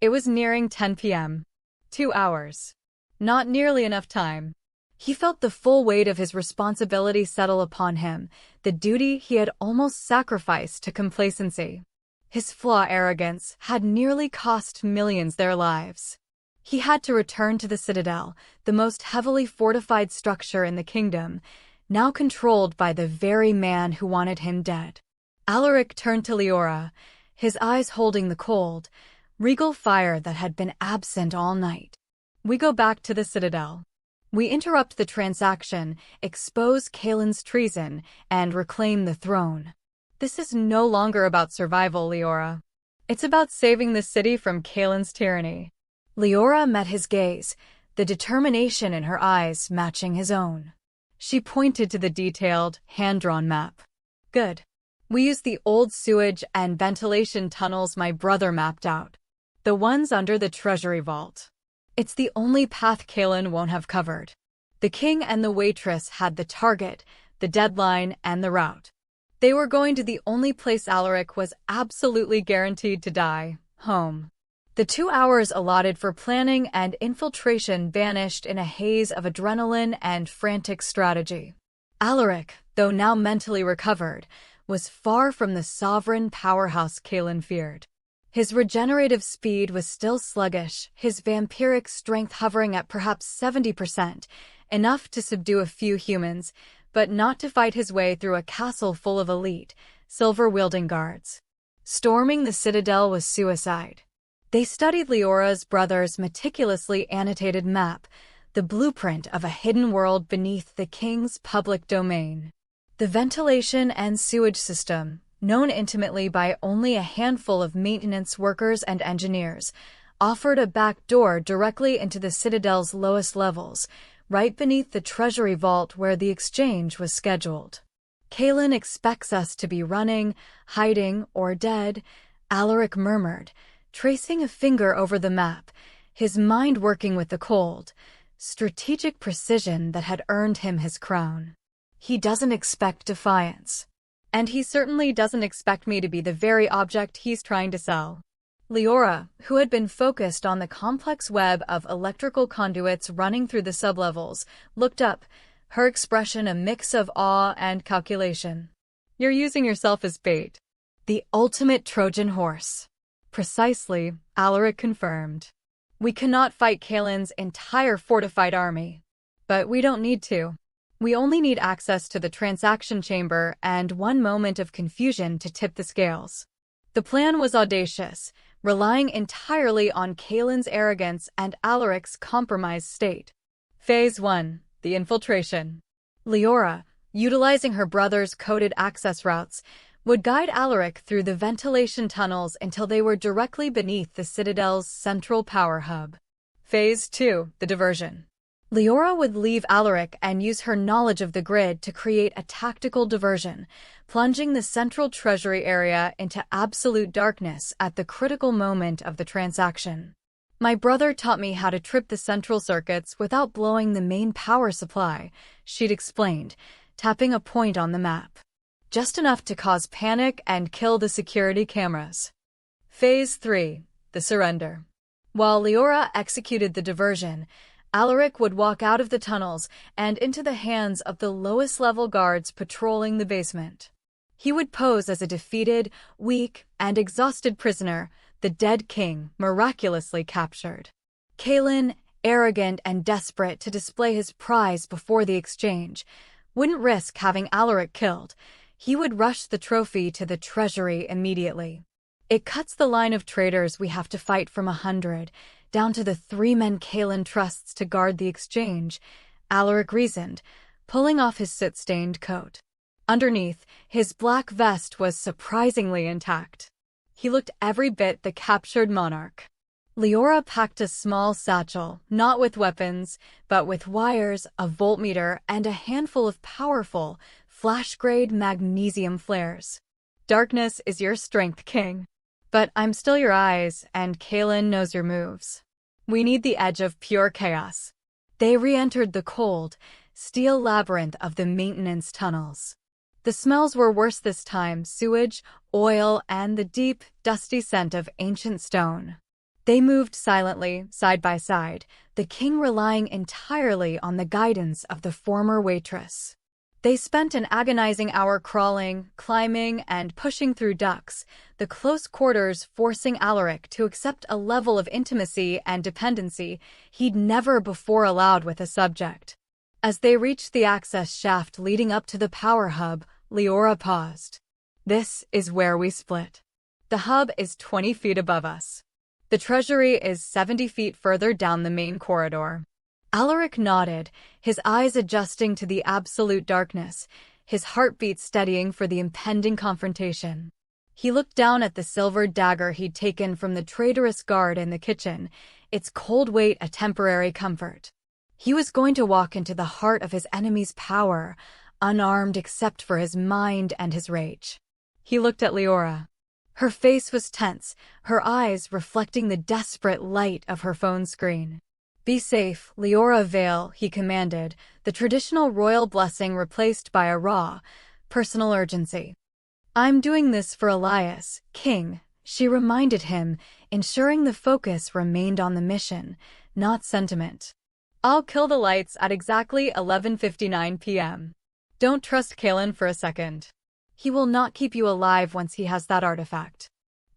Speaker 1: It was nearing 10 p.m. 2 hours. Not nearly enough time. He felt the full weight of his responsibility settle upon him, the duty he had almost sacrificed to complacency. His flaw arrogance had nearly cost millions their lives. He had to return to the Citadel, the most heavily fortified structure in the kingdom, now controlled by the very man who wanted him dead. Alaric turned to Leora, his eyes holding the cold, regal fire that had been absent all night. We go back to the Citadel. We interrupt the transaction, expose Kaelin's treason, and reclaim the throne. This is no longer about survival, Leora. It's about saving the city from Kaelin's tyranny. Leora met his gaze, the determination in her eyes matching his own. She pointed to the detailed, hand-drawn map. Good. We used the old sewage and ventilation tunnels my brother mapped out. The ones under the treasury vault. It's the only path Kaelin won't have covered. The king and the waitress had the target, the deadline, and the route. They were going to the only place Alaric was absolutely guaranteed to die, home. The 2 hours allotted for planning and infiltration vanished in a haze of adrenaline and frantic strategy. Alaric, though now mentally recovered, was far from the sovereign powerhouse Kaelin feared. His regenerative speed was still sluggish, his vampiric strength hovering at perhaps 70%, enough to subdue a few humans, but not to fight his way through a castle full of elite, silver-wielding guards. Storming the Citadel was suicide. They studied Leora's brother's meticulously annotated map, the blueprint of a hidden world beneath the king's public domain. The ventilation and sewage system, known intimately by only a handful of maintenance workers and engineers, offered a back door directly into the Citadel's lowest levels, right beneath the treasury vault where the exchange was scheduled. Kaelin expects us to be running, hiding, or dead, Alaric murmured, tracing a finger over the map, his mind working with the cold, strategic precision that had earned him his crown. He doesn't expect defiance. And he certainly doesn't expect me to be the very object he's trying to sell. Leora, who had been focused on the complex web of electrical conduits running through the sublevels, looked up, her expression a mix of awe and calculation. You're using yourself as bait. The ultimate Trojan horse. Precisely, Alaric confirmed. We cannot fight Kaelin's entire fortified army. But we don't need to. We only need access to the transaction chamber and one moment of confusion to tip the scales. The plan was audacious, relying entirely on Kaelin's arrogance and Alaric's compromised state. Phase 1. The infiltration. Leora, utilizing her brother's coded access routes, would guide Alaric through the ventilation tunnels until they were directly beneath the Citadel's central power hub. Phase 2. The diversion. Leora would leave Alaric and use her knowledge of the grid to create a tactical diversion, plunging the central treasury area into absolute darkness at the critical moment of the transaction. My brother taught me how to trip the central circuits without blowing the main power supply, she'd explained, tapping a point on the map. Just enough to cause panic and kill the security cameras. Phase 3. The surrender. While Leora executed the diversion, Alaric would walk out of the tunnels and into the hands of the lowest-level guards patrolling the basement. He would pose as a defeated, weak, and exhausted prisoner, the dead king miraculously captured. Kaelin, arrogant and desperate to display his prize before the exchange, wouldn't risk having Alaric killed. He would rush the trophy to the treasury immediately. It cuts the line of traitors we have to fight from 100, down to the 3 men Kaelin trusts to guard the exchange, Alaric reasoned, pulling off his soot-stained coat. Underneath, his black vest was surprisingly intact. He looked every bit the captured monarch. Leora packed a small satchel, not with weapons, but with wires, a voltmeter, and a handful of powerful, flash-grade magnesium flares. Darkness is your strength, King. But I'm still your eyes, and Kaelin knows your moves. We need the edge of pure chaos. They re-entered the cold, steel labyrinth of the maintenance tunnels. The smells were worse this time, sewage, oil, and the deep, dusty scent of ancient stone. They moved silently, side by side, the king relying entirely on the guidance of the former waitress. They spent an agonizing hour crawling, climbing, and pushing through ducts, the close quarters forcing Alaric to accept a level of intimacy and dependency he'd never before allowed with a subject. As they reached the access shaft leading up to the power hub, Leora paused. "This is where we split. The hub is 20 feet above us. The treasury is 70 feet further down the main corridor." Alaric nodded, his eyes adjusting to the absolute darkness, his heartbeat steadying for the impending confrontation. He looked down at the silver dagger he'd taken from the traitorous guard in the kitchen, its cold weight a temporary comfort. He was going to walk into the heart of his enemy's power, unarmed except for his mind and his rage. He looked at Leora. Her face was tense, her eyes reflecting the desperate light of her phone screen. "Be safe, Leora Vale," he commanded, the traditional royal blessing replaced by a raw, personal urgency. "I'm doing this for Elias, King," she reminded him, ensuring the focus remained on the mission, not sentiment. "I'll kill the lights at exactly 11:59 p.m. Don't trust Kalen for a second. He will not keep you alive once he has that artifact."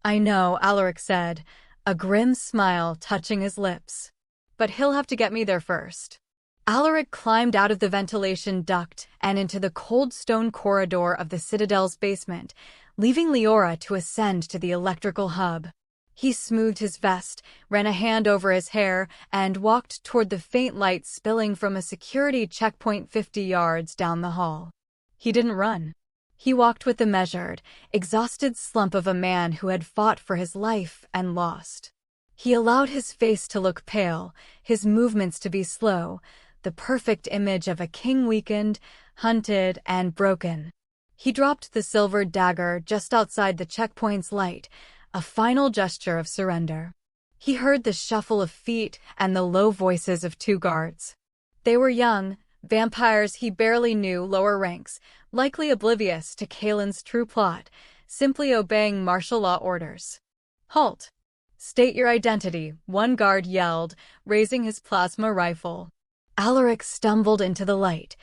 Speaker 1: "I know," Alaric said, a grim smile touching his lips. "But he'll have to get me there first." Alaric climbed out of the ventilation duct and into the cold stone corridor of the Citadel's basement, leaving Leora to ascend to the electrical hub. He smoothed his vest, ran a hand over his hair, and walked toward the faint light spilling from a security checkpoint 50 yards down the hall. He didn't run. He walked with the measured, exhausted slump of a man who had fought for his life and lost. He allowed his face to look pale, his movements to be slow, the perfect image of a king weakened, hunted, and broken. He dropped the silver dagger just outside the checkpoint's light, a final gesture of surrender. He heard the shuffle of feet and the low voices of 2 guards. They were young, vampires he barely knew, lower ranks, likely oblivious to Kalen's true plot, simply obeying martial law orders. "Halt! State your identity," one guard yelled, raising his plasma rifle. Alaric stumbled into the light,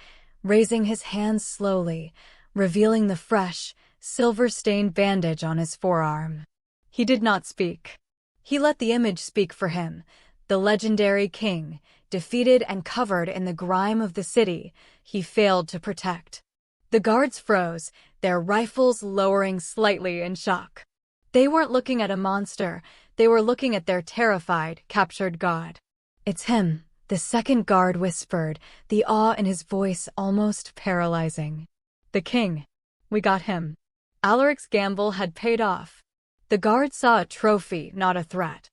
Speaker 1: raising his hands slowly, revealing the fresh, silver-stained bandage on his forearm. He did not speak. He let the image speak for him, the legendary king, defeated and covered in the grime of the city he failed to protect. The guards froze, their rifles lowering slightly in shock. They weren't looking at a monster, they were looking at their terrified, captured god. "It's him," the second guard whispered, the awe in his voice almost paralyzing. "The king. We got him." Alaric's gamble had paid off. The guards saw a trophy, not a threat.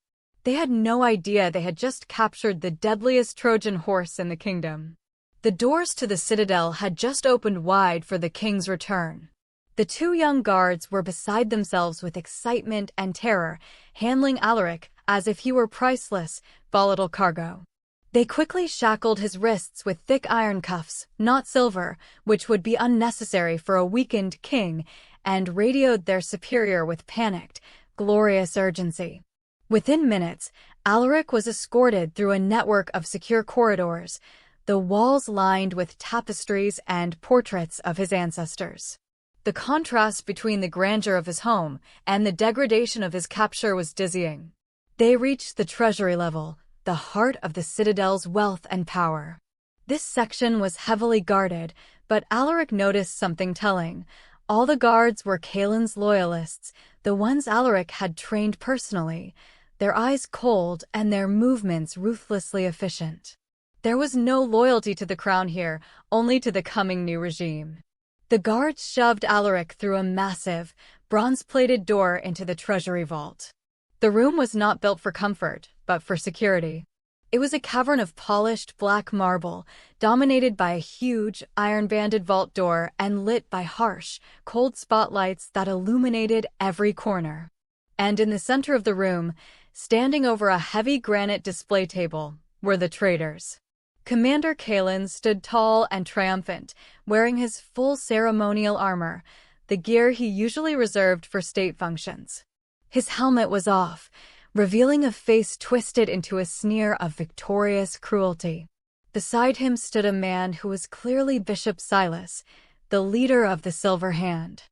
Speaker 1: They had no idea they had just captured the deadliest Trojan horse in the kingdom. The doors to the citadel had just opened wide for the king's return. The 2 young guards were beside themselves with excitement and terror, handling Alaric as if he were priceless, volatile cargo. They quickly shackled his wrists with thick iron cuffs, not silver, which would be unnecessary for a weakened king, and radioed their superior with panicked, glorious urgency. Within minutes, Alaric was escorted through a network of secure corridors, the walls lined with tapestries and portraits of his ancestors. The contrast between the grandeur of his home and the degradation of his capture was dizzying. They reached the treasury level, the heart of the citadel's wealth and power. This section was heavily guarded, but Alaric noticed something telling. All the guards were Kalen's loyalists, the ones Alaric had trained personally, their eyes cold and their movements ruthlessly efficient. There was no loyalty to the crown here, only to the coming new regime. The guards shoved Alaric through a massive, bronze-plated door into the treasury vault. The room was not built for comfort, but for security. It was a cavern of polished black marble, dominated by a huge, iron-banded vault door and lit by harsh, cold spotlights that illuminated every corner. And in the center of the room, standing over a heavy granite display table, were the traitors. Commander Kalen stood tall and triumphant, wearing his full ceremonial armor, the gear he usually reserved for state functions. His helmet was off, revealing a face twisted into a sneer of victorious cruelty. Beside him stood a man who was clearly Bishop Silas, the leader of the Silver Hand.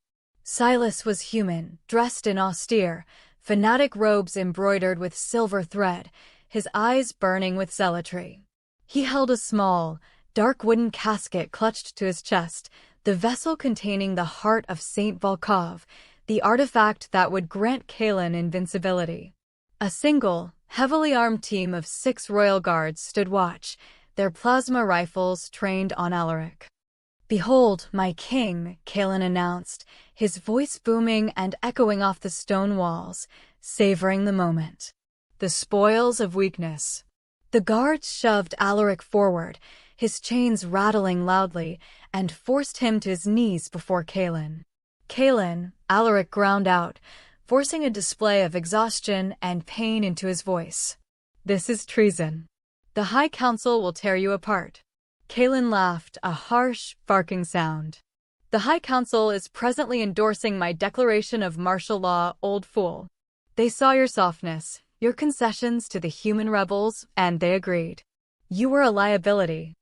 Speaker 1: Silas was human, dressed in austere, fanatic robes embroidered with silver thread, his eyes burning with zealotry. He held a small, dark wooden casket clutched to his chest, the vessel containing the heart of Saint Volkov, the artifact that would grant Kalin invincibility. A single, heavily armed team of 6 royal guards stood watch, their plasma rifles trained on Alaric. "Behold, my king," Kalin announced, his voice booming and echoing off the stone walls, savoring the moment. "The spoils of weakness." The guards shoved Alaric forward, his chains rattling loudly, and forced him to his knees before Kalin. "Kalin," Alaric ground out, forcing a display of exhaustion and pain into his voice. "This is treason. The High Council will tear you apart." Kalin laughed, a harsh, barking sound. "The High Council is presently endorsing my declaration of martial law, old fool. They saw your softness, your concessions to the human rebels, and they agreed. You were a liability.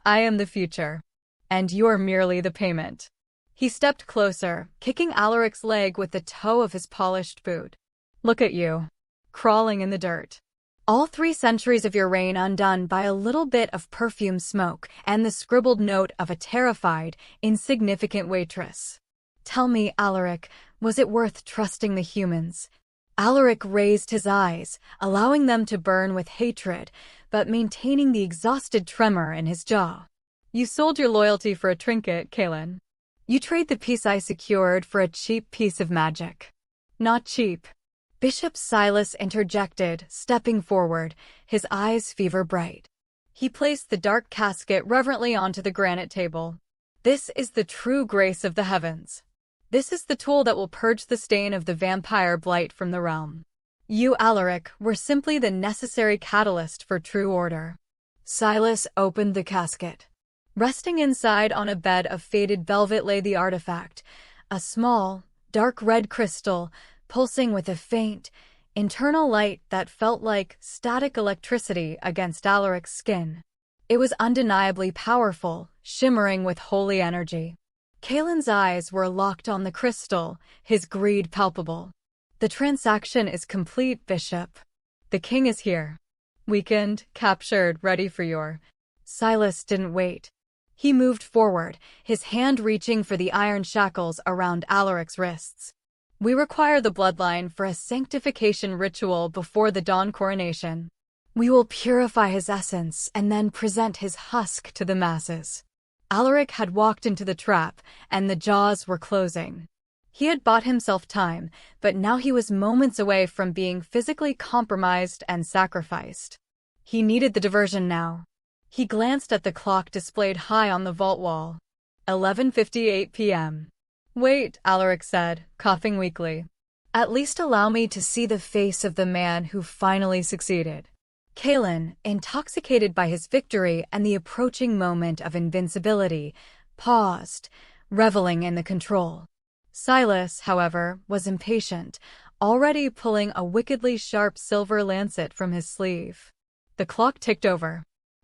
Speaker 1: I am the future. And you're merely the payment." He stepped closer, kicking Alaric's leg with the toe of his polished boot. "Look at you, crawling in the dirt. All 3 centuries of your reign undone by a little bit of perfume smoke and the scribbled note of a terrified, insignificant waitress. Tell me, Alaric, was it worth trusting the humans?" Alaric raised his eyes, allowing them to burn with hatred, but maintaining the exhausted tremor in his jaw. "You sold your loyalty for a trinket, Kalin. You trade the peace I secured for a cheap piece of magic." "Not cheap." Bishop Silas interjected, stepping forward, his eyes fever-bright. He placed the dark casket reverently onto the granite table. "This is the true grace of the heavens. This is the tool that will purge the stain of the vampire blight from the realm. You, Alaric, were simply the necessary catalyst for true order." Silas opened the casket. Resting inside on a bed of faded velvet lay the artifact, a small, dark red crystal, pulsing with a faint, internal light that felt like static electricity against Alaric's skin. It was undeniably powerful, shimmering with holy energy. Kalin's eyes were locked on the crystal, his greed palpable. "The transaction is complete, Bishop. The king is here. Weakened, captured, ready for your—" Silas didn't wait. He moved forward, his hand reaching for the iron shackles around Alaric's wrists. "We require the bloodline for a sanctification ritual before the dawn coronation. We will purify his essence and then present his husk to the masses." Alaric had walked into the trap, and the jaws were closing. He had bought himself time, but now he was moments away from being physically compromised and sacrificed. He needed the diversion now. He glanced at the clock displayed high on the vault wall. 11:58 p.m. "Wait," Alaric said, coughing weakly. "At least allow me to see the face of the man who finally succeeded." Kalin, intoxicated by his victory and the approaching moment of invincibility, paused, reveling in the control. Silas, however, was impatient, already pulling a wickedly sharp silver lancet from his sleeve. The clock ticked over.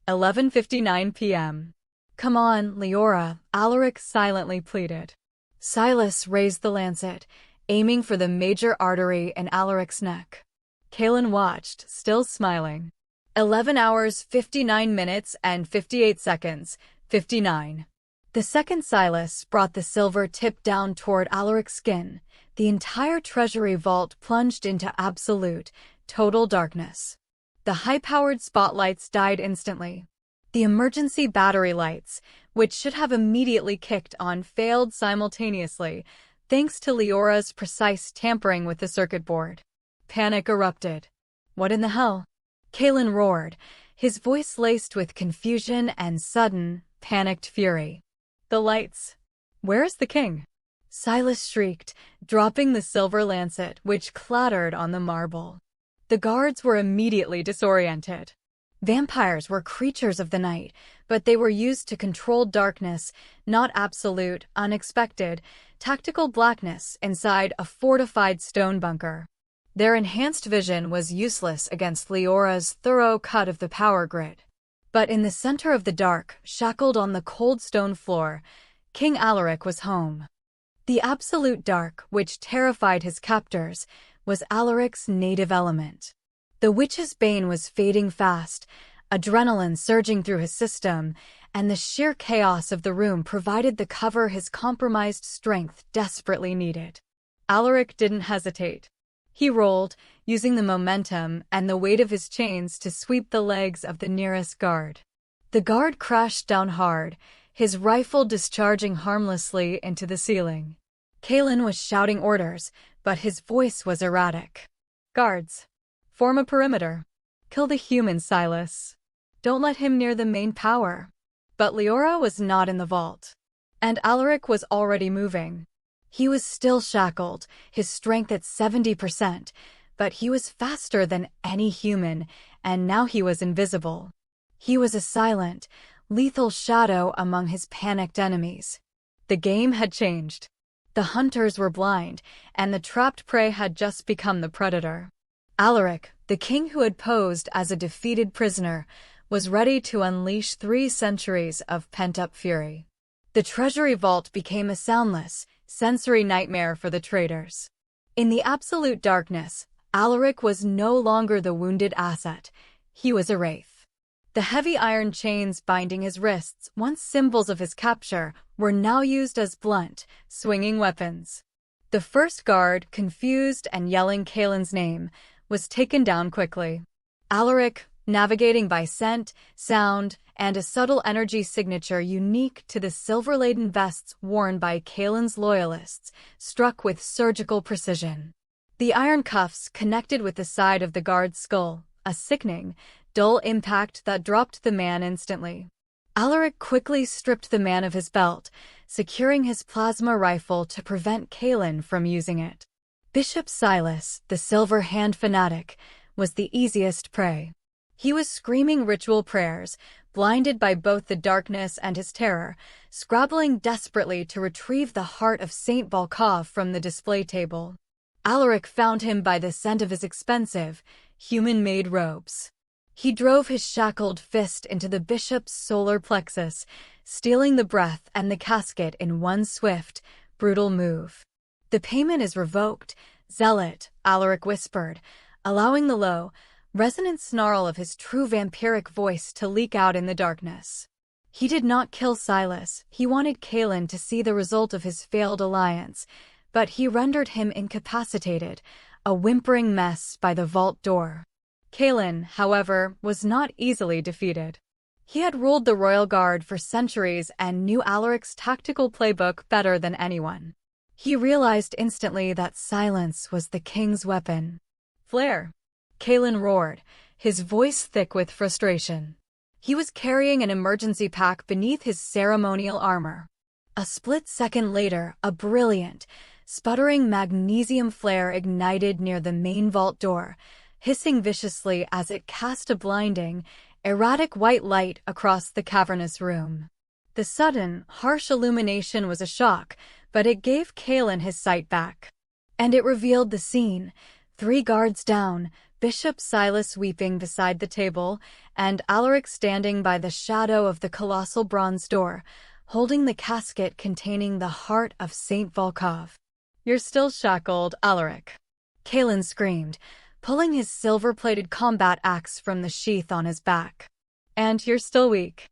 Speaker 1: 11:59 p.m. "Come on, Leora," Alaric silently pleaded. Silas raised the lancet, aiming for the major artery in Alaric's neck. Kalin watched, still smiling. 11 hours, 59 minutes, and 58 seconds. 59. The second Silas brought the silver tip down toward Alaric's skin, the entire treasury vault plunged into absolute, total darkness. The high-powered spotlights died instantly. The emergency battery lights, which should have immediately kicked on, failed simultaneously, thanks to Leora's precise tampering with the circuit board. Panic erupted. "What in the hell?" Kalin roared, his voice laced with confusion and sudden, panicked fury. "The lights! Where is the king?" Silas shrieked, dropping the silver lancet, which clattered on the marble. The guards were immediately disoriented. Vampires were creatures of the night, but they were used to controlled darkness, not absolute, unexpected, tactical blackness inside a fortified stone bunker. Their enhanced vision was useless against Leora's thorough cut of the power grid. But in the center of the dark, shackled on the cold stone floor, King Alaric was home. The absolute dark, which terrified his captors, was Alaric's native element. The witch's bane was fading fast, adrenaline surging through his system, and the sheer chaos of the room provided the cover his compromised strength desperately needed. Alaric didn't hesitate. He rolled, using the momentum and the weight of his chains to sweep the legs of the nearest guard. The guard crashed down hard, his rifle discharging harmlessly into the ceiling. Kalen was shouting orders, but his voice was erratic. "Guards, form a perimeter. Kill the human, Silas. Don't let him near the main power." But Leora was not in the vault. And Alaric was already moving. He was still shackled, his strength at 70%, but he was faster than any human, and now he was invisible. He was a silent, lethal shadow among his panicked enemies. The game had changed. The hunters were blind, and the trapped prey had just become the predator. Alaric, the king who had posed as a defeated prisoner, was ready to unleash 3 centuries of pent-up fury. The treasury vault became a soundless, sensory nightmare for the traitors. In the absolute darkness, Alaric was no longer the wounded asset. He was a wraith. The heavy iron chains binding his wrists, once symbols of his capture, were now used as blunt, swinging weapons. The first guard, confused and yelling Kalen's name, was taken down quickly. Alaric, navigating by scent, sound, and a subtle energy signature unique to the silver-laden vests worn by Kalen's loyalists, struck with surgical precision. The iron cuffs connected with the side of the guard's skull, a sickening, dull impact that dropped the man instantly. Alaric quickly stripped the man of his belt, securing his plasma rifle to prevent Kalen from using it. Bishop Silas, the silver hand fanatic, was the easiest prey. He was screaming ritual prayers, blinded by both the darkness and his terror, scrabbling desperately to retrieve the heart of Saint Volkov from the display table. Alaric found him by the scent of his expensive, human-made robes. He drove his shackled fist into the bishop's solar plexus, stealing the breath and the casket in one swift, brutal move. "The payment is revoked, zealot," Alaric whispered, allowing the low, resonant snarl of his true vampiric voice to leak out in the darkness. He did not kill Silas. He wanted Kalen to see the result of his failed alliance, but he rendered him incapacitated, a whimpering mess by the vault door. Kalen, however, was not easily defeated. He had ruled the royal guard for centuries and knew Alaric's tactical playbook better than anyone. He realized instantly that silence was the king's weapon. "Flare!" Kalen roared, his voice thick with frustration. He was carrying an emergency pack beneath his ceremonial armor. A split second later, a brilliant, sputtering magnesium flare ignited near the main vault door, hissing viciously as it cast a blinding, erratic white light across the cavernous room. The sudden, harsh illumination was a shock, but it gave Kalen his sight back. And it revealed the scene: 3 guards down, Bishop Silas weeping beside the table, and Alaric standing by the shadow of the colossal bronze door, holding the casket containing the heart of Saint Volkov. "You're still shackled, Alaric," Kalen screamed, pulling his silver-plated combat axe from the sheath on his back. "And you're still weak.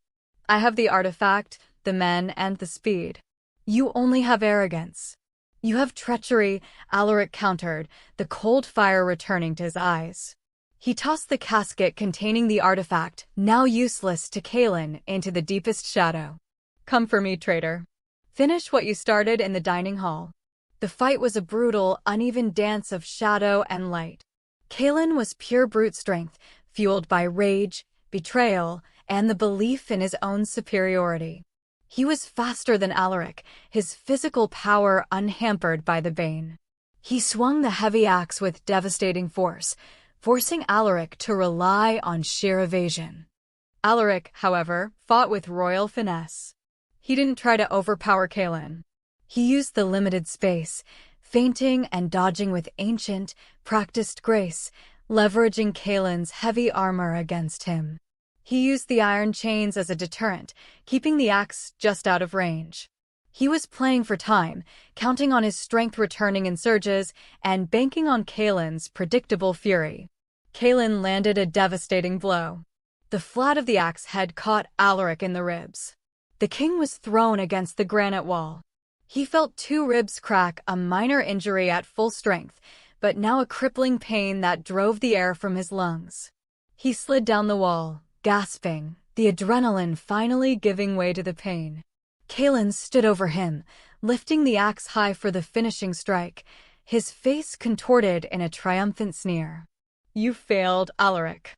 Speaker 1: I have the artifact, the men, and the speed. You only have arrogance." "You have treachery," Alaric countered, the cold fire returning to his eyes. He tossed the casket containing the artifact, now useless to Kalen, into the deepest shadow. "Come for me, traitor. Finish what you started in the dining hall." The fight was a brutal, uneven dance of shadow and light. Kalen was pure brute strength, fueled by rage, betrayal, and the belief in his own superiority. He was faster than Alaric, his physical power unhampered by the bane. He swung the heavy axe with devastating force, forcing Alaric to rely on sheer evasion. Alaric, however, fought with royal finesse. He didn't try to overpower Kalen. He used the limited space, feinting and dodging with ancient, practiced grace, leveraging Kaelin's heavy armor against him. He used the iron chains as a deterrent, keeping the axe just out of range. He was playing for time, counting on his strength returning in surges and banking on Kaelin's predictable fury. Kaelin landed a devastating blow. The flat of the axe head caught Alaric in the ribs. The king was thrown against the granite wall. He felt 2 ribs crack, a minor injury at full strength, but now a crippling pain that drove the air from his lungs. He slid down the wall, gasping, the adrenaline finally giving way to the pain. Kaelin stood over him, lifting the axe high for the finishing strike, his face contorted in a triumphant sneer. "You failed, Alaric.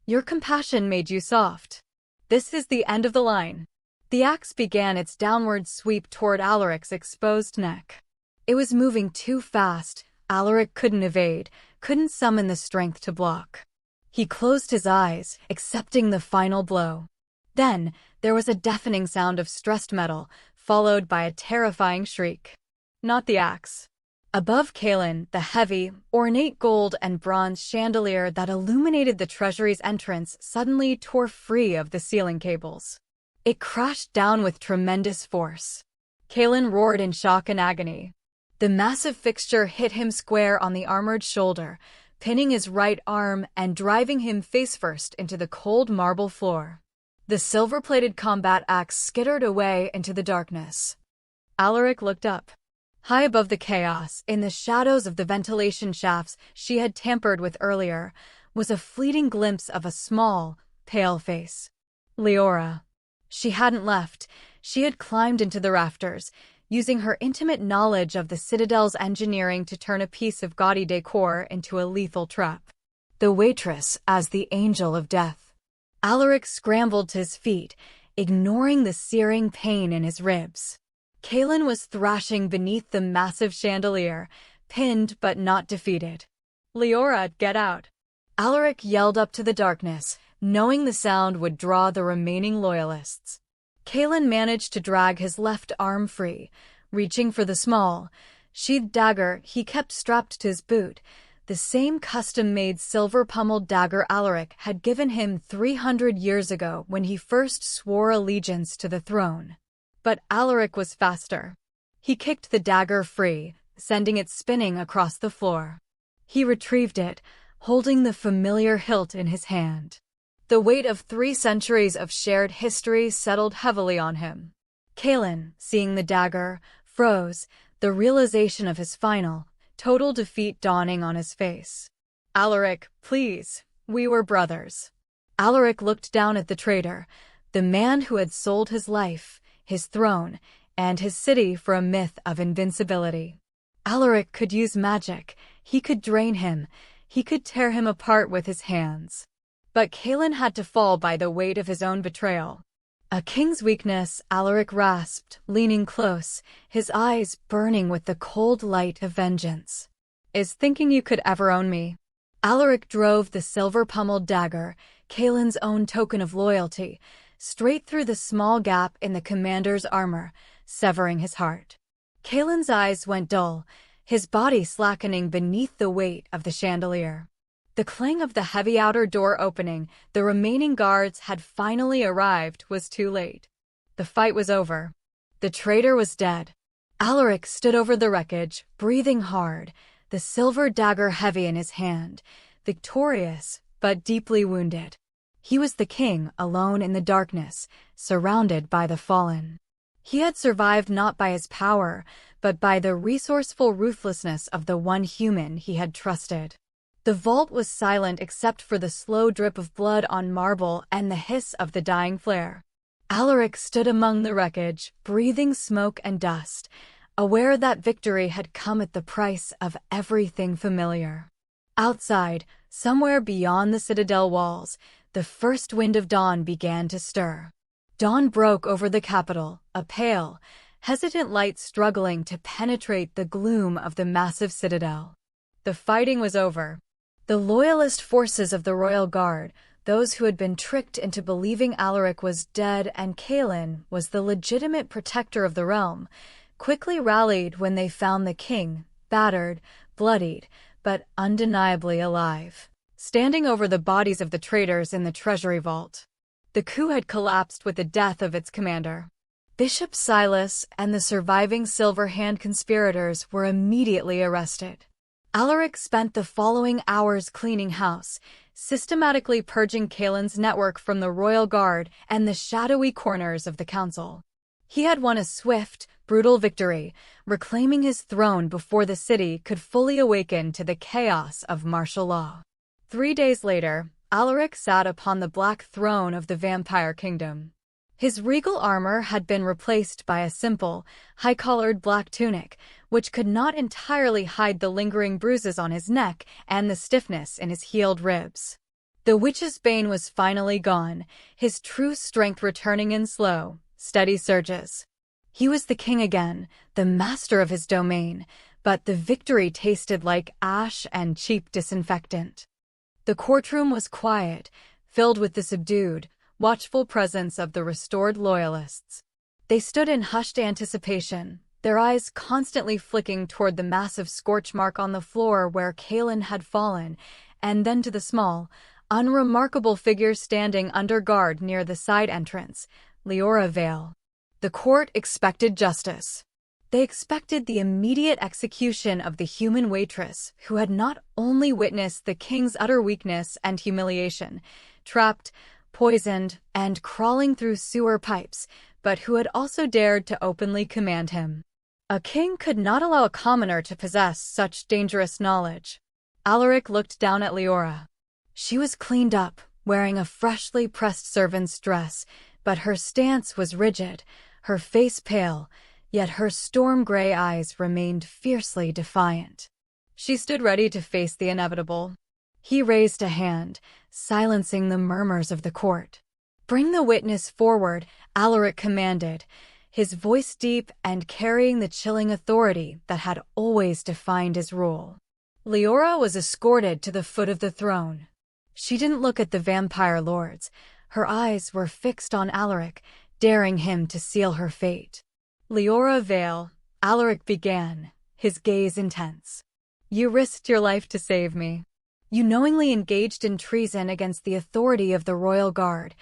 Speaker 1: Your compassion made you soft. This is the end of the line." The axe began its downward sweep toward Alaric's exposed neck. It was moving too fast. Alaric couldn't evade, couldn't summon the strength to block. He closed his eyes, accepting the final blow. Then, there was a deafening sound of stressed metal, followed by a terrifying shriek. Not the axe. Above Kaelin, the heavy, ornate gold and bronze chandelier that illuminated the treasury's entrance suddenly tore free of the ceiling cables. It crashed down with tremendous force. Kaelin roared in shock and agony. The massive fixture hit him square on the armored shoulder, pinning his right arm and driving him face-first into the cold marble floor. The silver-plated combat axe skittered away into the darkness. Alaric looked up. High above the chaos, in the shadows of the ventilation shafts she had tampered with earlier, was a fleeting glimpse of a small, pale face. Leora. She hadn't left. She had climbed into the rafters, using her intimate knowledge of the Citadel's engineering to turn a piece of gaudy decor into a lethal trap. The Waitress as the angel of death. Alaric scrambled to his feet, ignoring the searing pain in his ribs. Kaelin was thrashing beneath the massive chandelier, pinned but not defeated. "Leora, get out!" Alaric yelled up to the darkness, knowing the sound would draw the remaining loyalists. Kaelin managed to drag his left arm free, reaching for the small, sheathed dagger he kept strapped to his boot, the same custom-made silver-pummeled dagger Alaric had given him 300 years ago when he first swore allegiance to the throne. But Alaric was faster. He kicked the dagger free, sending it spinning across the floor. He retrieved it, holding the familiar hilt in his hand. The weight of 3 centuries of shared history settled heavily on him. Kaelin, seeing the dagger, froze, the realization of his final, total defeat dawning on his face. "Alaric, please, we were brothers." Alaric looked down at the traitor, the man who had sold his life, his throne, and his city for a myth of invincibility. Alaric could use magic. He could drain him. He could tear him apart with his hands. But Kaelin had to fall by the weight of his own betrayal. A king's weakness, Alaric rasped, leaning close, his eyes burning with the cold light of vengeance. "Is thinking you could ever own me?" Alaric drove the silver-pummeled dagger, Kaelin's own token of loyalty, straight through the small gap in the commander's armor, severing his heart. Kaelin's eyes went dull, his body slackening beneath the weight of the chandelier. The clang of the heavy outer door opening, the remaining guards had finally arrived, was too late. The fight was over. The traitor was dead. Alaric stood over the wreckage, breathing hard, the silver dagger heavy in his hand, victorious but deeply wounded. He was the king, alone in the darkness, surrounded by the fallen. He had survived not by his power, but by the resourceful ruthlessness of the one human he had trusted. The vault was silent except for the slow drip of blood on marble and the hiss of the dying flare. Alaric stood among the wreckage, breathing smoke and dust, aware that victory had come at the price of everything familiar. Outside, somewhere beyond the citadel walls, the first wind of dawn began to stir. Dawn broke over the capital, a pale, hesitant light struggling to penetrate the gloom of the massive citadel. The fighting was over. The loyalist forces of the royal guard, those who had been tricked into believing Alaric was dead and Kaelin was the legitimate protector of the realm, quickly rallied when they found the king, battered, bloodied, but undeniably alive, standing over the bodies of the traitors in the treasury vault. The coup had collapsed with the death of its commander. Bishop Silas and the surviving Silver Hand conspirators were immediately arrested. Alaric spent the following hours cleaning house, systematically purging Kaelin's network from the royal guard and the shadowy corners of the council. He had won a swift, brutal victory, reclaiming his throne before the city could fully awaken to the chaos of martial law. 3 days later, Alaric sat upon the black throne of the vampire kingdom. His regal armor had been replaced by a simple, high-collared black tunic, which could not entirely hide the lingering bruises on his neck and the stiffness in his healed ribs. The witch's bane was finally gone, his true strength returning in slow, steady surges. He was the king again, the master of his domain, but the victory tasted like ash and cheap disinfectant. The courtroom was quiet, filled with the subdued, watchful presence of the restored loyalists. They stood in hushed anticipation, their eyes constantly flicking toward the massive scorch mark on the floor where Kaelin had fallen, and then to the small, unremarkable figure standing under guard near the side entrance, Leora Vale. The court expected justice. They expected the immediate execution of the human waitress who had not only witnessed the king's utter weakness and humiliation, trapped, poisoned, and crawling through sewer pipes, but who had also dared to openly command him. A king could not allow a commoner to possess such dangerous knowledge. Alaric looked down at Leora. She was cleaned up, wearing a freshly pressed servant's dress, but her stance was rigid, her face pale, yet her storm-gray eyes remained fiercely defiant. She stood ready to face the inevitable. He raised a hand, silencing the murmurs of the court. "Bring the witness forward," Alaric commanded, his voice deep and carrying the chilling authority that had always defined his rule. Leora was escorted to the foot of the throne. She didn't look at the vampire lords. Her eyes were fixed on Alaric, daring him to seal her fate. "Leora Vale," Alaric began, his gaze intense. "You risked your life to save me. You knowingly engaged in treason against the authority of the royal guard,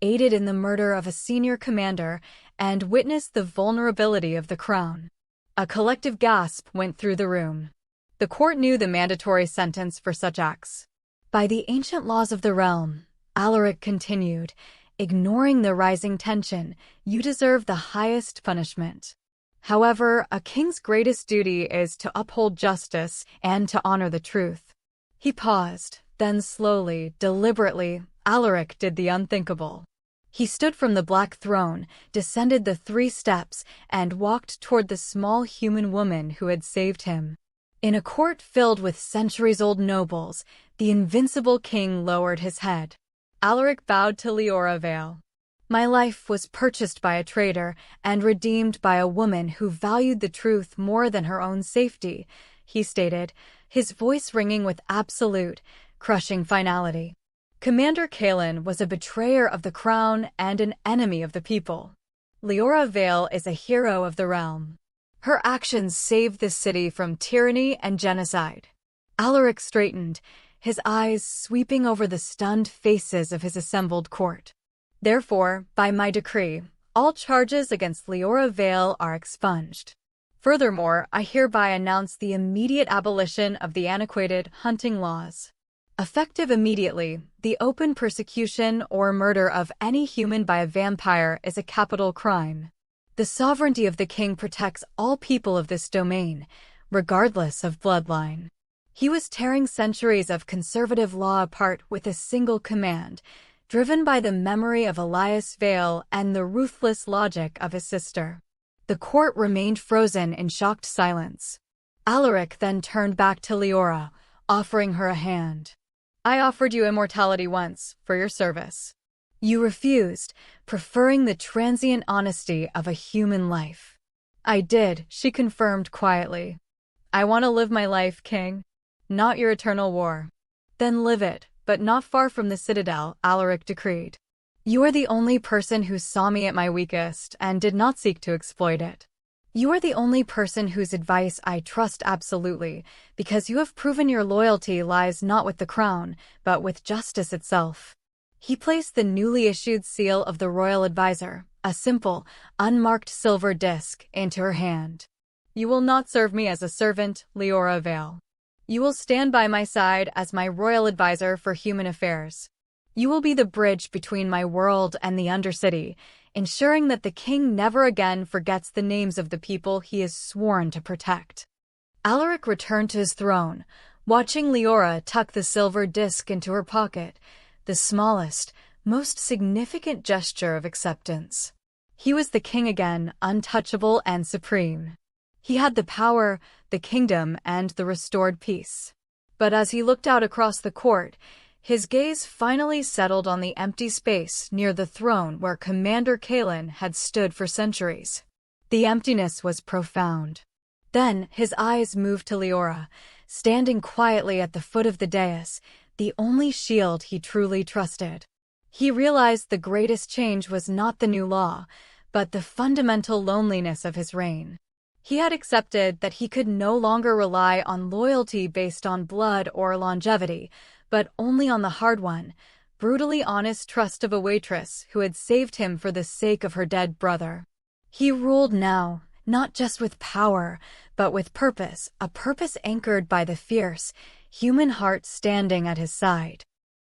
Speaker 1: aided in the murder of a senior commander, and witnessed the vulnerability of the crown." A collective gasp went through the room. The court knew the mandatory sentence for such acts. "By the ancient laws of the realm," Alaric continued, ignoring the rising tension, "you deserve the highest punishment. However, a king's greatest duty is to uphold justice and to honor the truth." He paused, then slowly, deliberately, Alaric did the unthinkable. He stood from the black throne, descended the 3 steps, and walked toward the small human woman who had saved him. In a court filled with centuries-old nobles, the invincible king lowered his head. Alaric bowed to Leora Vale. "My life was purchased by a traitor and redeemed by a woman who valued the truth more than her own safety," he stated, his voice ringing with absolute, crushing finality. "Commander Kaelin was a betrayer of the crown and an enemy of the people. Leora Vale is a hero of the realm. Her actions saved this city from tyranny and genocide." Alaric straightened, his eyes sweeping over the stunned faces of his assembled court. "Therefore, by my decree, all charges against Leora Vale are expunged. Furthermore, I hereby announce the immediate abolition of the antiquated hunting laws. Effective immediately, the open persecution or murder of any human by a vampire is a capital crime. The sovereignty of the king protects all people of this domain, regardless of bloodline." He was tearing centuries of conservative law apart with a single command, driven by the memory of Elias Vale and the ruthless logic of his sister. The court remained frozen in shocked silence. Alaric then turned back to Leora, offering her a hand. "I offered you immortality once, for your service. You refused, preferring the transient honesty of a human life." "I did," she confirmed quietly. "I want to live my life, King. Not your eternal war." "Then live it, but not far from the citadel," Alaric decreed. "You are the only person who saw me at my weakest and did not seek to exploit it." You are the only person whose advice I trust absolutely, because you have proven your loyalty lies not with the crown, but with justice itself." He placed the newly issued seal of the royal advisor, a simple, unmarked silver disc, into her hand. "You will not serve me as a servant, Leora Vale. You will stand by my side as my royal advisor for human affairs. You will be the bridge between my world and the Undercity, ensuring that the king never again forgets the names of the people he is sworn to protect." Alaric returned to his throne, watching Leora tuck the silver disc into her pocket, the smallest, most significant gesture of acceptance. He was the king again, untouchable and supreme. He had the power, the kingdom, and the restored peace. But as he looked out across the court, his gaze finally settled on the empty space near the throne where Commander Kalen had stood for centuries. The emptiness was profound. Then his eyes moved to Leora, standing quietly at the foot of the dais, the only shield he truly trusted. He realized the greatest change was not the new law, but the fundamental loneliness of his reign. He had accepted that he could no longer rely on loyalty based on blood or longevity, but only on the hard one, brutally honest trust of a waitress who had saved him for the sake of her dead brother. He ruled now, not just with power, but with purpose, a purpose anchored by the fierce, human heart standing at his side.